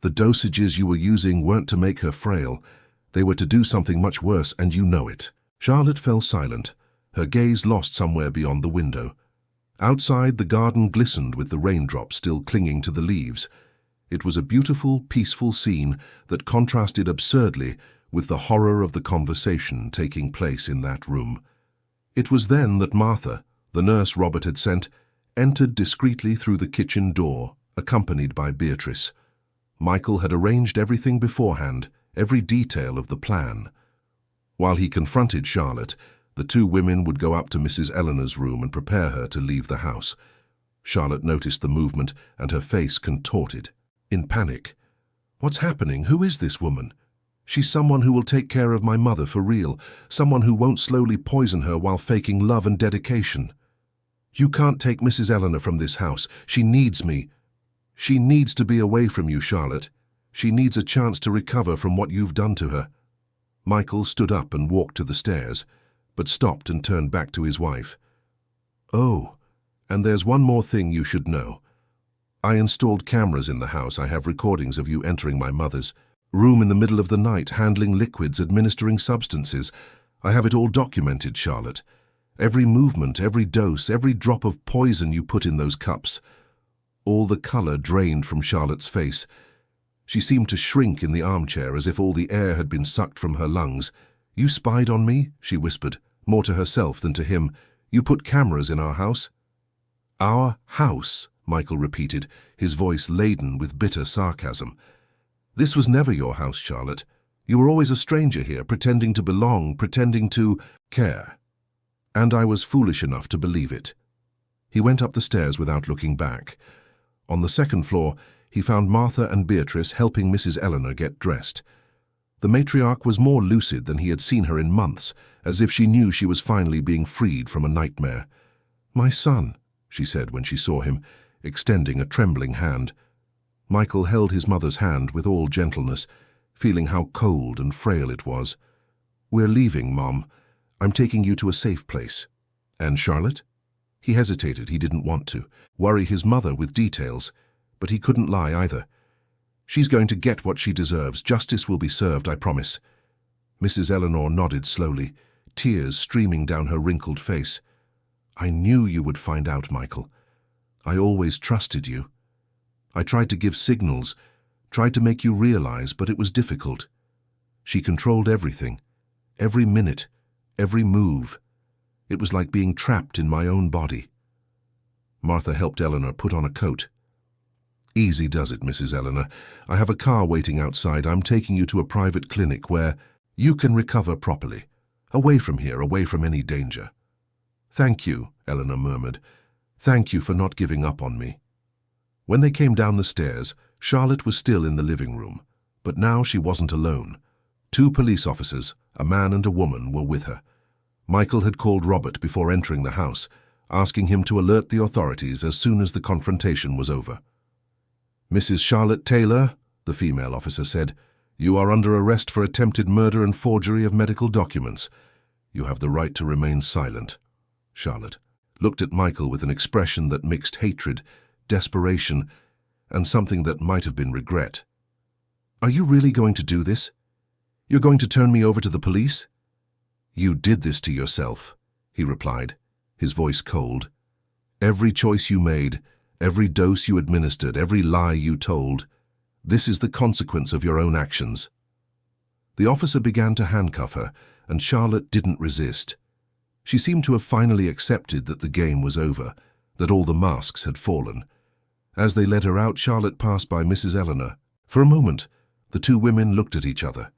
The dosages you were using weren't to make her frail. They were to do something much worse, and you know it." Charlotte fell silent, her gaze lost somewhere beyond the window. Outside, the garden glistened with the raindrops still clinging to the leaves. It was a beautiful, peaceful scene that contrasted absurdly with the horror of the conversation taking place in that room. It was then that Martha, the nurse Robert had sent, entered discreetly through the kitchen door, accompanied by Beatrice. Michael had arranged everything beforehand, every detail of the plan. While he confronted Charlotte, The two women would go up to Mrs. Eleanor's room and prepare her to leave the house. Charlotte noticed the movement and her face contorted. In panic. What's happening? Who is this woman? She's someone who will take care of my mother for real, someone who won't slowly poison her while faking love and dedication. You can't take Mrs. Eleanor from this house. She needs me. She needs to be away from you, Charlotte. She needs a chance to recover from what you've done to her. Michael stood up and walked to the stairs, but stopped and turned back to his wife. Oh, and there's one more thing you should know. I installed cameras in the house. I have recordings of you entering my mother's room in the middle of the night, handling liquids, administering substances. I have it all documented, Charlotte. Every movement, every dose, every drop of poison you put in those cups. All the color drained from Charlotte's face. She seemed to shrink in the armchair as if all the air had been sucked from her lungs. You spied on me, she whispered, more to herself than to him. You put cameras in our house? Our house, Michael repeated, his voice laden with bitter sarcasm. This was never your house, Charlotte. You were always a stranger here, pretending to belong, pretending to care. And I was foolish enough to believe it. He went up the stairs without looking back. On the second floor, he found Martha and Beatrice helping Mrs. Eleanor get dressed. The matriarch was more lucid than he had seen her in months, as if she knew she was finally being freed from a nightmare. "My son," she said when she saw him, extending a trembling hand. Michael held his mother's hand with all gentleness, feeling how cold and frail it was. "We're leaving, Mom. I'm taking you to a safe place." "And Charlotte?" He hesitated. He didn't want to worry his mother with details, but he couldn't lie either. "She's going to get what she deserves. Justice will be served, I promise." Mrs. Eleanor nodded slowly, tears streaming down her wrinkled face. "I knew you would find out, Michael. I always trusted you. I tried to give signals, tried to make you realize, but it was difficult. She controlled everything, every minute, every move. It was like being trapped in my own body." Martha helped Eleanor put on a coat. "Easy does it, Mrs. Eleanor. I have a car waiting outside. I'm taking you to a private clinic where you can recover properly, away from here, away from any danger." "Thank you," Eleanor murmured. "Thank you for not giving up on me." When they came down the stairs, Charlotte was still in the living room, but now she wasn't alone. 2 police officers, a man and a woman, were with her. Michael had called Robert before entering the house, asking him to alert the authorities as soon as the confrontation was over. "Mrs. Charlotte Taylor," the female officer said, "you are under arrest for attempted murder and forgery of medical documents. You have the right to remain silent." Charlotte looked at Michael with an expression that mixed hatred, desperation, and something that might have been regret. "Are you really going to do this? You're going to turn me over to the police?" "You did this to yourself," he replied, his voice cold. "Every choice you made, every dose you administered, every lie you told, this is the consequence of your own actions." The officer began to handcuff her, and Charlotte didn't resist. She seemed to have finally accepted that the game was over, that all the masks had fallen. As they led her out, Charlotte passed by Mrs. Eleanor. For a moment, the 2 women looked at each other.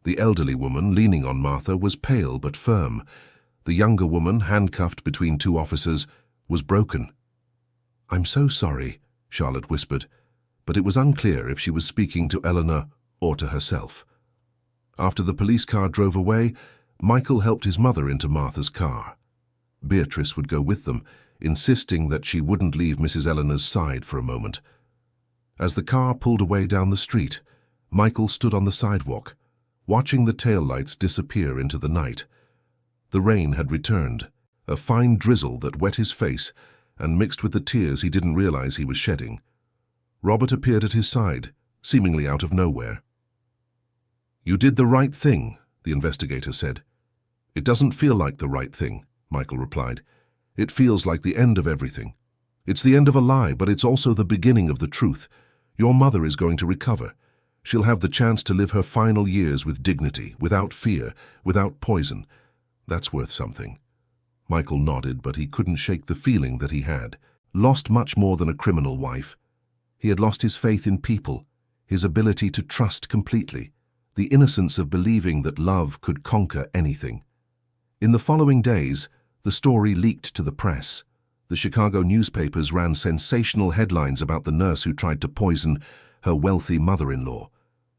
The elderly woman, leaning on Martha, was pale but firm. The younger woman, handcuffed between 2 officers, was broken. "I'm so sorry," Charlotte whispered, but it was unclear if she was speaking to Eleanor or to herself. After the police car drove away, Michael helped his mother into Martha's car. Beatrice would go with them, insisting that she wouldn't leave Mrs. Eleanor's side for a moment. As the car pulled away down the street, Michael stood on the sidewalk, watching the taillights disappear into the night. The rain had returned, a fine drizzle that wet his face and mixed with the tears he didn't realize he was shedding. Robert appeared at his side, seemingly out of nowhere. "You did the right thing," the investigator said. "It doesn't feel like the right thing," Michael replied. "It feels like the end of everything. It's the end of a lie, but it's also the beginning of the truth. Your mother is going to recover. She'll have the chance to live her final years with dignity, without fear, without poison. That's worth something." Michael nodded, but he couldn't shake the feeling that he had lost much more than a criminal wife. He had lost his faith in people, his ability to trust completely, the innocence of believing that love could conquer anything. In the following days, the story leaked to the press. The Chicago newspapers ran sensational headlines about the nurse who tried to poison her wealthy mother-in-law.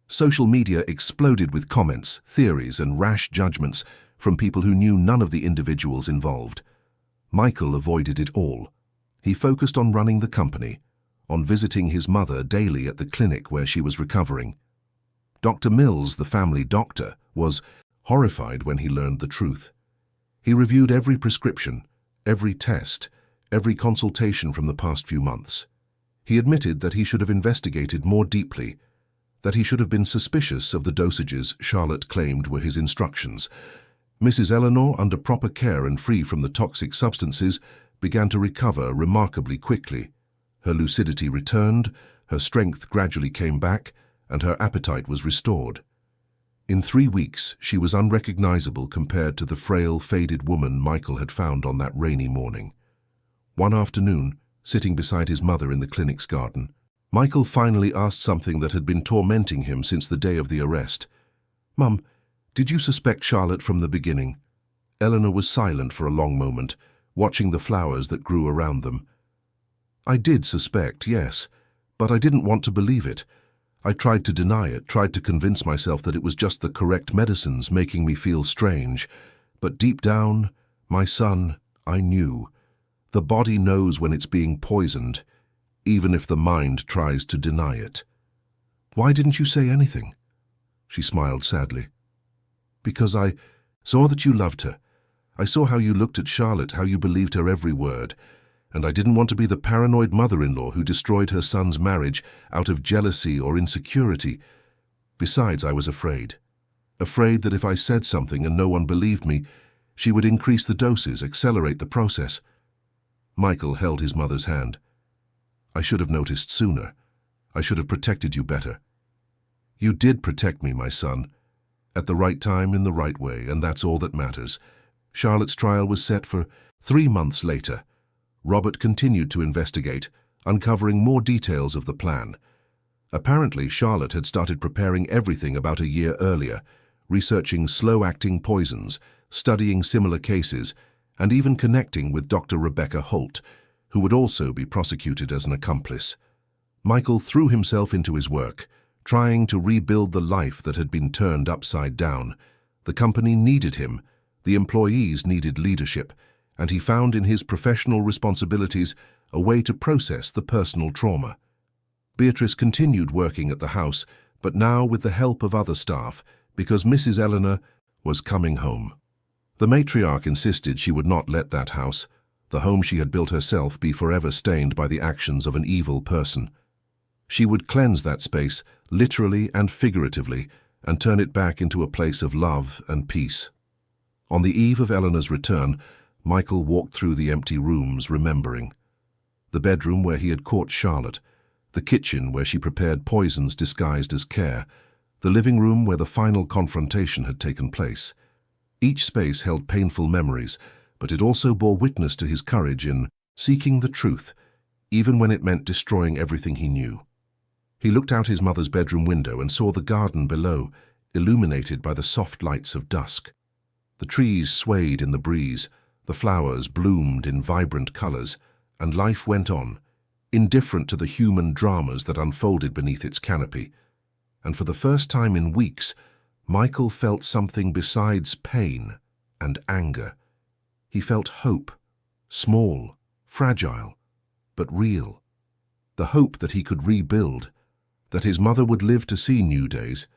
Social media exploded with comments, theories, and rash judgments from people who knew none of the individuals involved. Michael avoided it all. He focused on running the company, on visiting his mother daily at the clinic where she was recovering. Dr. Mills, the family doctor, was horrified when he learned the truth. He reviewed every prescription, every test, every consultation from the past few months. He admitted that he should have investigated more deeply, that he should have been suspicious of the dosages Charlotte claimed were his instructions. Mrs. Eleanor, under proper care and free from the toxic substances, began to recover remarkably quickly. Her lucidity returned, her strength gradually came back, and her appetite was restored. In 3 weeks, she was unrecognizable compared to the frail, faded woman Michael had found on that rainy morning. One afternoon, sitting beside his mother in the clinic's garden, Michael finally asked something that had been tormenting him since the day of the arrest. "Mum, did you suspect Charlotte from the beginning?" Eleanor was silent for a long moment, watching the flowers that grew around them. "I did suspect, yes, but I didn't want to believe it. I tried to deny it, tried to convince myself that it was just the correct medicines making me feel strange. But deep down, my son, I knew. The body knows when it's being poisoned, even if the mind tries to deny it." "Why didn't you say anything?" She smiled sadly. "Because I saw that you loved her. I saw how you looked at Charlotte, how you believed her every word, and I didn't want to be the paranoid mother-in-law who destroyed her son's marriage out of jealousy or insecurity. Besides, I was afraid. Afraid that if I said something and no one believed me, she would increase the doses, accelerate the process." Michael held his mother's hand. "I should have noticed sooner. I should have protected you better." "You did protect me, my son. At the right time, in the right way, and that's all that matters." Charlotte's trial was set for 3 months later. Robert continued to investigate, uncovering more details of the plan. Apparently, Charlotte had started preparing everything about a year earlier, researching slow-acting poisons, studying similar cases, and even connecting with Dr. Rebecca Holt, who would also be prosecuted as an accomplice. Michael threw himself into his work, trying to rebuild the life that had been turned upside down. The company needed him, the employees needed leadership, and he found in his professional responsibilities a way to process the personal trauma. Beatrice continued working at the house, but now with the help of other staff, because Mrs. Eleanor was coming home. The matriarch insisted she would not let that house, the home she had built herself, be forever stained by the actions of an evil person. She would cleanse that space, literally and figuratively, and turn it back into a place of love and peace. On the eve of Eleanor's return, Michael walked through the empty rooms, remembering. The bedroom where he had caught Charlotte, the kitchen where she prepared poisons disguised as care, the living room where the final confrontation had taken place. Each space held painful memories, but it also bore witness to his courage in seeking the truth, even when it meant destroying everything he knew. He looked out his mother's bedroom window and saw the garden below, illuminated by the soft lights of dusk. The trees swayed in the breeze, the flowers bloomed in vibrant colors, and life went on, indifferent to the human dramas that unfolded beneath its canopy. And for the first time in weeks, Michael felt something besides pain and anger. He felt hope, small, fragile, but real. The hope that he could rebuild, that his mother would live to see new days,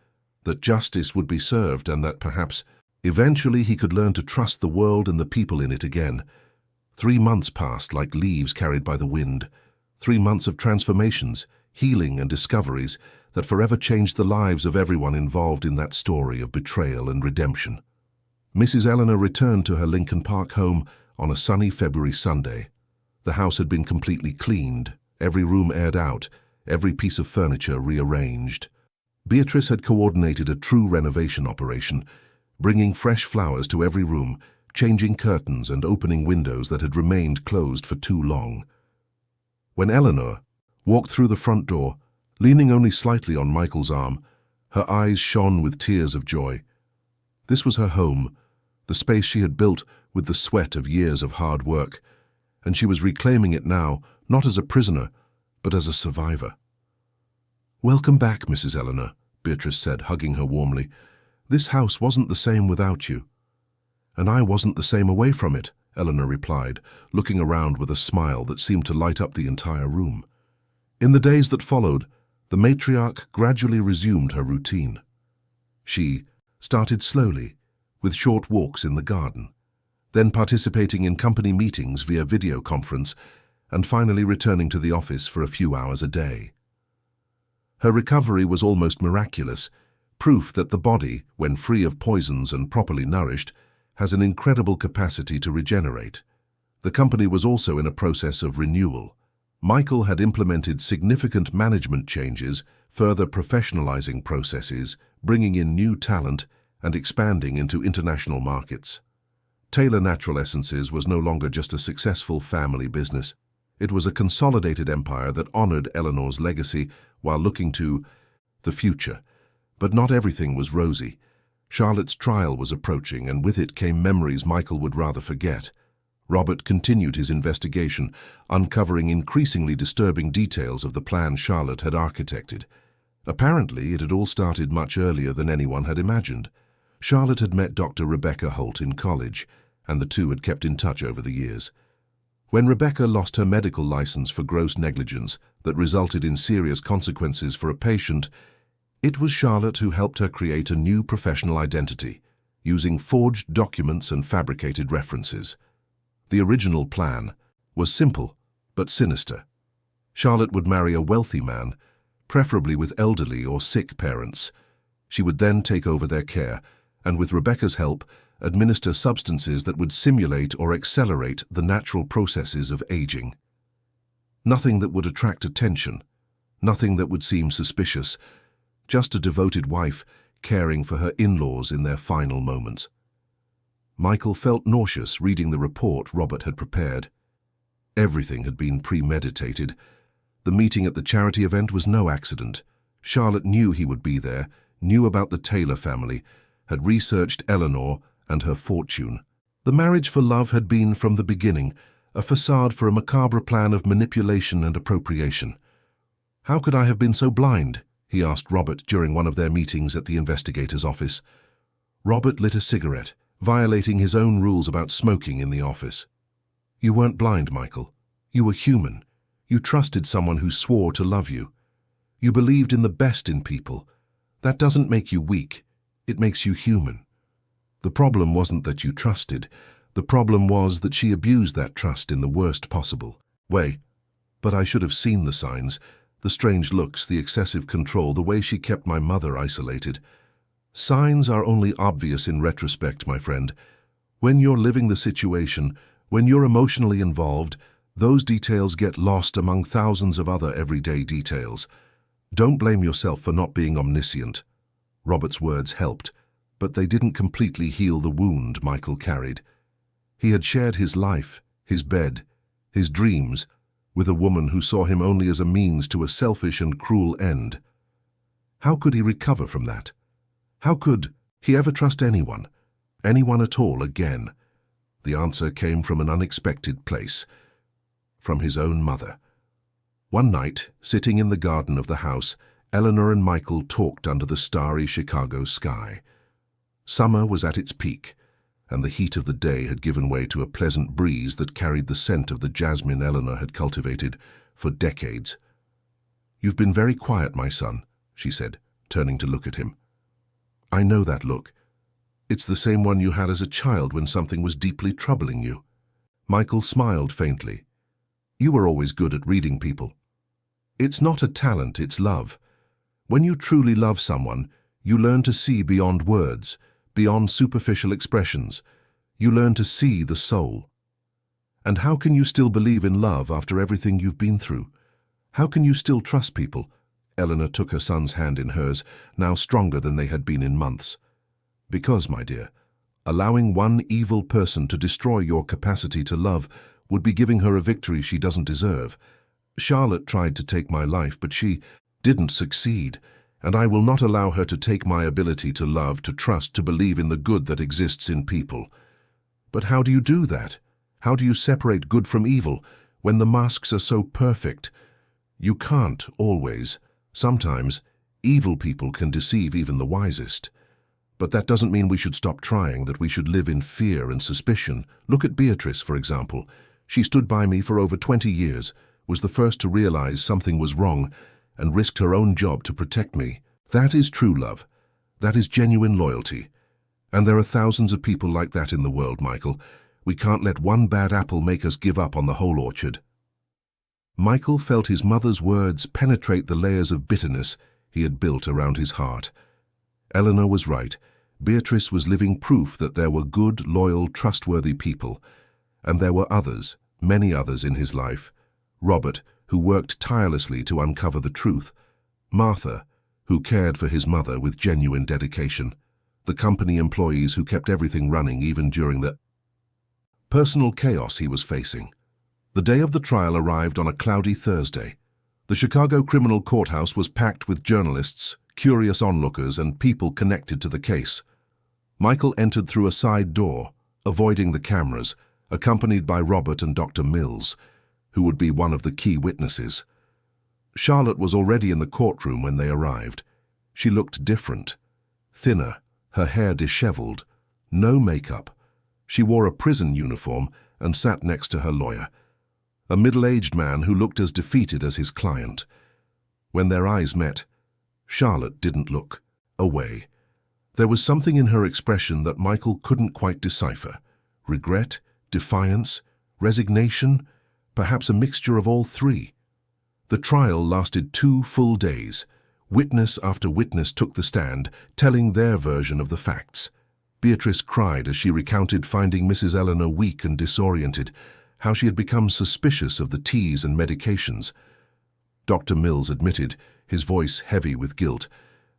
that justice would be served, and that perhaps eventually he could learn to trust the world and the people in it again. 3 months passed like leaves carried by the wind. 3 months of transformations, healing and discoveries that forever changed the lives of everyone involved in that story of betrayal and redemption. Mrs. Eleanor returned to her Lincoln Park home on a sunny February Sunday. The house had been completely cleaned, every room aired out, every piece of furniture rearranged. Beatrice had coordinated a true renovation operation, bringing fresh flowers to every room, changing curtains and opening windows that had remained closed for too long. When Eleanor walked through the front door, leaning only slightly on Michael's arm, her eyes shone with tears of joy. This was her home, the space she had built with the sweat of years of hard work, and she was reclaiming it now, not as a prisoner, but as a survivor. "Welcome back, Mrs. Eleanor," Beatrice said, hugging her warmly. "This house wasn't the same without you." "And I wasn't the same away from it," Eleanor replied, looking around with a smile that seemed to light up the entire room. In the days that followed, the matriarch gradually resumed her routine. She started slowly, with short walks in the garden, then participating in company meetings via video conference, and finally returning to the office for a few hours a day. Her recovery was almost miraculous, proof that the body, when free of poisons and properly nourished, has an incredible capacity to regenerate. The company was also in a process of renewal. Michael had implemented significant management changes, further professionalizing processes, bringing in new talent, and expanding into international markets. Taylor Natural Essences was no longer just a successful family business. It was a consolidated empire that honored Eleanor's legacy while looking to the future. But not everything was rosy. Charlotte's trial was approaching, and with it came memories Michael would rather forget. Robert continued his investigation, uncovering increasingly disturbing details of the plan Charlotte had architected. Apparently, it had all started much earlier than anyone had imagined. Charlotte had met Dr. Rebecca Holt in college, and the two had kept in touch over the years. When Rebecca lost her medical license for gross negligence that resulted in serious consequences for a patient, it was Charlotte who helped her create a new professional identity, using forged documents and fabricated references. The original plan was simple but sinister. Charlotte would marry a wealthy man, preferably with elderly or sick parents. She would then take over their care, and with Rebecca's help, administer substances that would simulate or accelerate the natural processes of aging. Nothing that would attract attention, nothing that would seem suspicious, just a devoted wife caring for her in-laws in their final moments. Michael felt nauseous reading the report Robert had prepared. Everything had been premeditated. The meeting at the charity event was no accident. Charlotte knew he would be there, knew about the Taylor family, had researched Eleanor and her fortune. The marriage for love had been, from the beginning, a facade for a macabre plan of manipulation and appropriation. "How could I have been so blind?" he asked Robert during one of their meetings at the investigator's office. Robert lit a cigarette, violating his own rules about smoking in the office. "You weren't blind, Michael. You were human. You trusted someone who swore to love you. You believed in the best in people. That doesn't make you weak. It makes you human. The problem wasn't that you trusted. The problem was that she abused that trust in the worst possible way. But I should have seen the signs, the strange looks, the excessive control, the way she kept my mother isolated. Signs are only obvious in retrospect, my friend. When you're living the situation, when you're emotionally involved, those details get lost among thousands of other everyday details. Don't blame yourself for not being omniscient." Robert's words helped, but they didn't completely heal the wound Michael carried. He had shared his life, his bed, his dreams, with a woman who saw him only as a means to a selfish and cruel end. How could he recover from that? How could he ever trust anyone at all again? The answer came from an unexpected place, from his own mother. One night, sitting in the garden of the house, Eleanor and Michael talked under the starry Chicago sky. Summer was at its peak, and the heat of the day had given way to a pleasant breeze that carried the scent of the jasmine Eleanor had cultivated for decades. "You've been very quiet, my son," she said, turning to look at him. "I know that look. It's the same one you had as a child when something was deeply troubling you." Michael smiled faintly. "You were always good at reading people. It's not a talent, it's love. When you truly love someone, you learn to see beyond words, beyond superficial expressions. You learn to see the soul. And how can you still believe in love after everything you've been through? How can you still trust people?" Eleanor took her son's hand in hers, now stronger than they had been in months. "Because, my dear, allowing one evil person to destroy your capacity to love would be giving her a victory she doesn't deserve. Charlotte tried to take my life, but she didn't succeed, and I will not allow her to take my ability to love, to trust, to believe in the good that exists in people. But how do you do that? How do you separate good from evil when the masks are so perfect? You can't always. Sometimes, evil people can deceive even the wisest. But that doesn't mean we should stop trying, that we should live in fear and suspicion. Look at Beatrice, for example. She stood by me for over 20 years, was the first to realize something was wrong, and risked her own job to protect me. That is true love. That is genuine loyalty. And there are thousands of people like that in the world, Michael. We can't let one bad apple make us give up on the whole orchard. Michael felt his mother's words penetrate the layers of bitterness he had built around his heart. Eleanor was right. Beatrice was living proof that there were good, loyal, trustworthy people. And there were others, many others in his life. Robert, who worked tirelessly to uncover the truth. Martha, who cared for his mother with genuine dedication. The company employees who kept everything running even during the personal chaos he was facing. The day of the trial arrived on a cloudy Thursday. The Chicago criminal courthouse was packed with journalists, curious onlookers, and people connected to the case. Michael entered through a side door, avoiding the cameras, accompanied by Robert and Dr. Mills, who would be one of the key witnesses. Charlotte was already in the courtroom when they arrived. She looked different, thinner, her hair disheveled, no makeup. She wore a prison uniform and sat next to her lawyer, a middle-aged man who looked as defeated as his client. When their eyes met, Charlotte didn't look away. There was something in her expression that Michael couldn't quite decipher. Regret, defiance, resignation, perhaps a mixture of all three. The trial lasted 2 full days. Witness after witness took the stand, telling their version of the facts. Beatrice cried as she recounted finding Mrs. Eleanor weak and disoriented, how she had become suspicious of the teas and medications. Dr. Mills admitted, his voice heavy with guilt,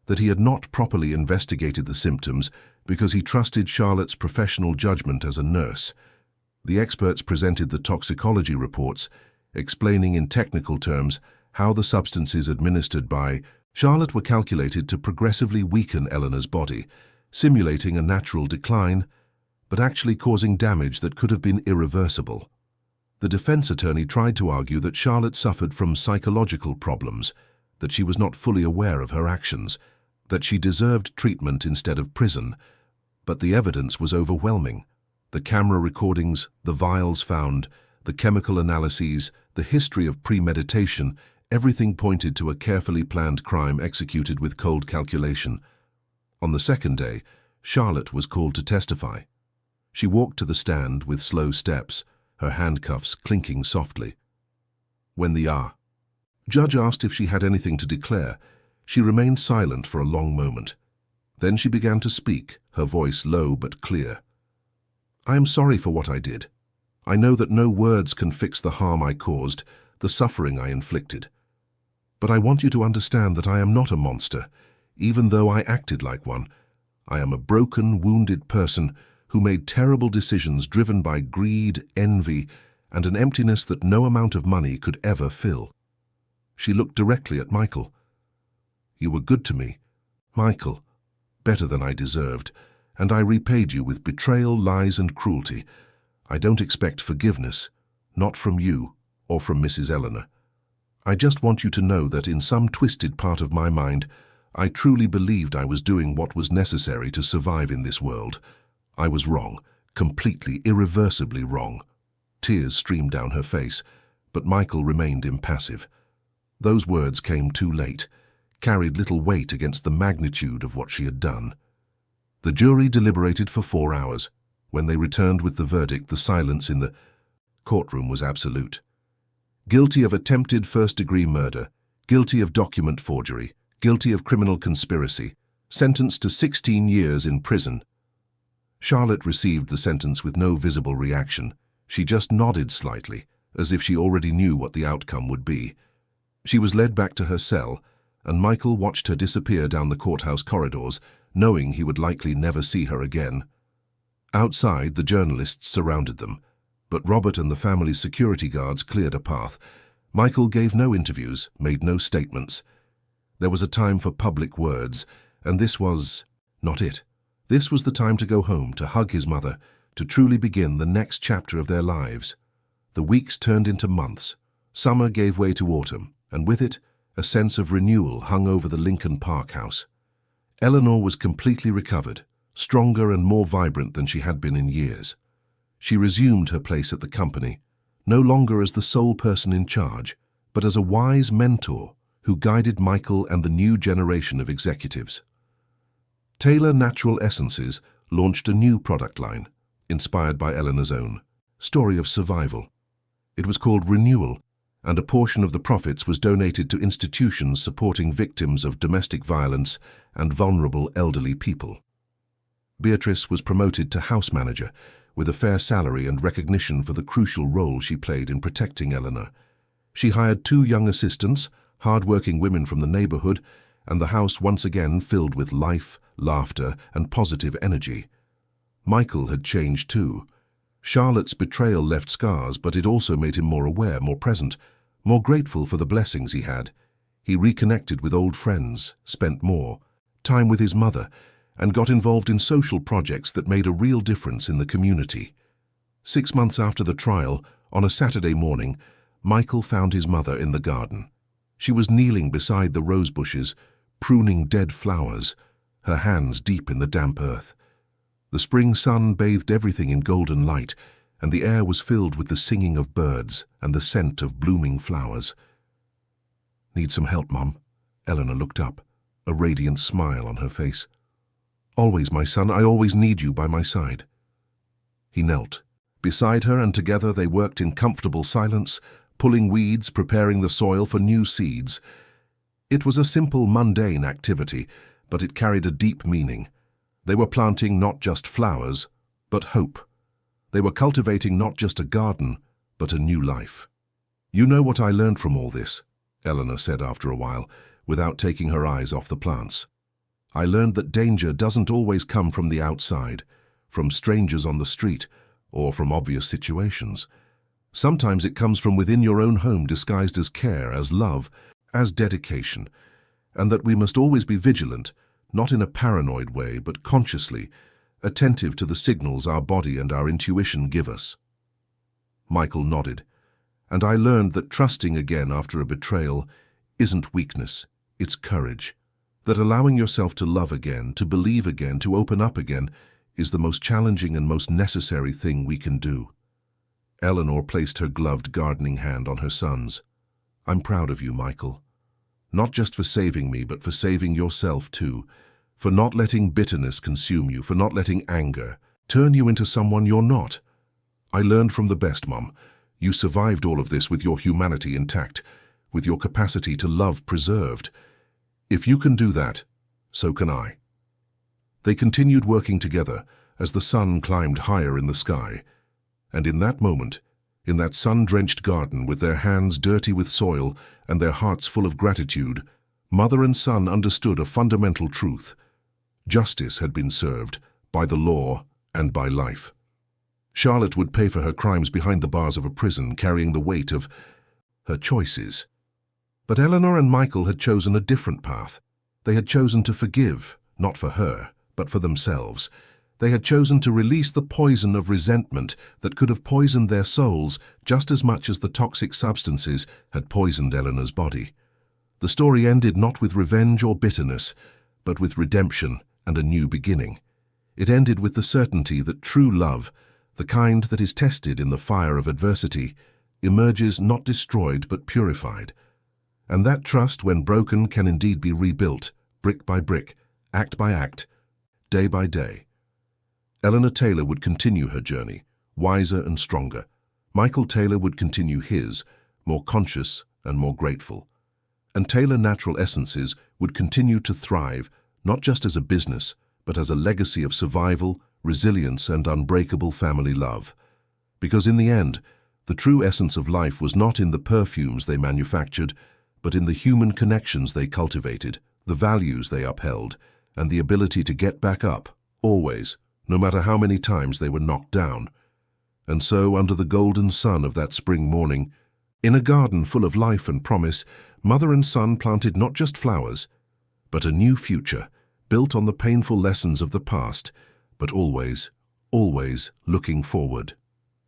that he had not properly investigated the symptoms because he trusted Charlotte's professional judgment as a nurse. The experts presented the toxicology reports, explaining in technical terms how the substances administered by Charlotte were calculated to progressively weaken Eleanor's body, simulating a natural decline, but actually causing damage that could have been irreversible. The defense attorney tried to argue that Charlotte suffered from psychological problems, that she was not fully aware of her actions, that she deserved treatment instead of prison, but the evidence was overwhelming. The camera recordings, the vials found, the chemical analyses, the history of premeditation, everything pointed to a carefully planned crime executed with cold calculation. On the second day, Charlotte was called to testify. She walked to the stand with slow steps, her handcuffs clinking softly. When the judge asked if she had anything to declare, she remained silent for a long moment. Then she began to speak, her voice low but clear. "I am sorry for what I did. I know that no words can fix the harm I caused, the suffering I inflicted. But I want you to understand that I am not a monster, even though I acted like one. I am a broken, wounded person who made terrible decisions driven by greed, envy, and an emptiness that no amount of money could ever fill." She looked directly at Michael. "You were good to me, Michael, better than I deserved, and I repaid you with betrayal, lies, and cruelty. I don't expect forgiveness, not from you or from Mrs. Eleanor. I just want you to know that in some twisted part of my mind, I truly believed I was doing what was necessary to survive in this world. I was wrong, completely, irreversibly wrong." Tears streamed down her face, but Michael remained impassive. Those words came too late, carried little weight against the magnitude of what she had done. The jury deliberated for 4 hours. When they returned with the verdict, the silence in the courtroom was absolute. Guilty of attempted first-degree murder, guilty of document forgery, guilty of criminal conspiracy, sentenced to 16 years in prison. Charlotte received the sentence with no visible reaction. She just nodded slightly, as if she already knew what the outcome would be. She was led back to her cell, and Michael watched her disappear down the courthouse corridors, knowing he would likely never see her again. Outside, the journalists surrounded them, but Robert and the family's security guards cleared a path. Michael gave no interviews, made no statements. There was a time for public words, and this was not it. This was the time to go home, to hug his mother, to truly begin the next chapter of their lives. The weeks turned into months. Summer gave way to autumn, and with it, a sense of renewal hung over the Lincoln Park house. Eleanor was completely recovered, stronger and more vibrant than she had been in years. She resumed her place at the company, no longer as the sole person in charge, but as a wise mentor who guided Michael and the new generation of executives. Taylor Natural Essences launched a new product line, inspired by Eleanor's own story of survival. It was called Renewal, and a portion of the profits was donated to institutions supporting victims of domestic violence and vulnerable elderly people. Beatrice was promoted to house manager, with a fair salary and recognition for the crucial role she played in protecting Eleanor. She hired 2 young assistants, hard-working women from the neighborhood, and the house once again filled with life, laughter, and positive energy. Michael had changed too. Charlotte's betrayal left scars, but it also made him more aware, more present, more grateful for the blessings he had. He reconnected with old friends, spent more time with his mother, and got involved in social projects that made a real difference in the community. 6 months after the trial, on a Saturday morning, Michael found his mother in the garden. She was kneeling beside the rose bushes, pruning dead flowers, her hands deep in the damp earth. The spring sun bathed everything in golden light, and the air was filled with the singing of birds and the scent of blooming flowers. "Need some help, Mum?" Eleanor looked up, a radiant smile on her face. "Always, my son, I always need you by my side." He knelt beside her, and together they worked in comfortable silence, pulling weeds, preparing the soil for new seeds. It was a simple, mundane activity, but it carried a deep meaning. They were planting not just flowers, but hope. They were cultivating not just a garden, but a new life. "You know what I learned from all this," Eleanor said after a while, without taking her eyes off the plants. "I learned that danger doesn't always come from the outside, from strangers on the street, or from obvious situations. Sometimes it comes from within your own home, disguised as care, as love, as dedication, and that we must always be vigilant, not in a paranoid way, but consciously, attentive to the signals our body and our intuition give us." Michael nodded. "And I learned that trusting again after a betrayal isn't weakness, it's courage. That allowing yourself to love again, to believe again, to open up again, is the most challenging and most necessary thing we can do." Eleanor placed her gloved gardening hand on her son's. "I'm proud of you, Michael. Not just for saving me, but for saving yourself too, for not letting bitterness consume you, for not letting anger turn you into someone you're not. I learned from the best, Mum. You survived all of this with your humanity intact, with your capacity to love preserved. If you can do that, so can I." They continued working together as the sun climbed higher in the sky. And in that moment, in that sun-drenched garden, with their hands dirty with soil and their hearts full of gratitude, mother and son understood a fundamental truth. Justice had been served by the law and by life. Charlotte would pay for her crimes behind the bars of a prison, carrying the weight of her choices. But Eleanor and Michael had chosen a different path. They had chosen to forgive, not for her, but for themselves. They had chosen to release the poison of resentment that could have poisoned their souls just as much as the toxic substances had poisoned Eleanor's body. The story ended not with revenge or bitterness, but with redemption and a new beginning. It ended with the certainty that true love, the kind that is tested in the fire of adversity, emerges not destroyed but purified. And that trust, when broken, can indeed be rebuilt, brick by brick, act by act, day by day. Eleanor Taylor would continue her journey, wiser and stronger. Michael Taylor would continue his, more conscious and more grateful. And Taylor Natural Essences would continue to thrive, not just as a business, but as a legacy of survival, resilience, and unbreakable family love. Because in the end, the true essence of life was not in the perfumes they manufactured, but in the human connections they cultivated, the values they upheld, and the ability to get back up, always, no matter how many times they were knocked down. And so, under the golden sun of that spring morning, In a garden full of life and promise, mother and son planted not just flowers, but a new future, built on the painful lessons of the past, but always, always looking forward.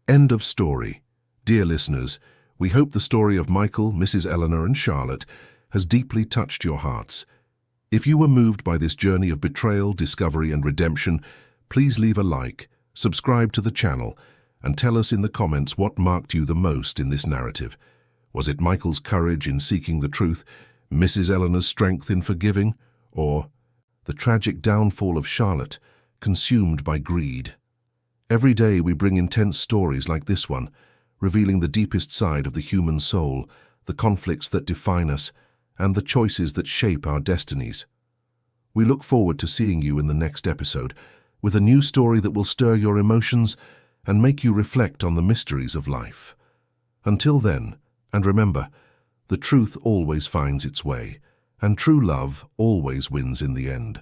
End of story. Dear listeners, we hope the story of Michael, Mrs. Eleanor, and Charlotte has deeply touched your hearts. If you were moved by this journey of betrayal, discovery, and redemption, please leave a like, subscribe to the channel, and tell us in the comments what marked you the most in this narrative. Was it Michael's courage in seeking the truth, Mrs. Eleanor's strength in forgiving, or the tragic downfall of Charlotte, consumed by greed? Every day we bring intense stories like this one, revealing the deepest side of the human soul, the conflicts that define us, and the choices that shape our destinies. We look forward to seeing you in the next episode, with a new story that will stir your emotions and make you reflect on the mysteries of life. Until then, and remember, the truth always finds its way, and true love always wins in the end.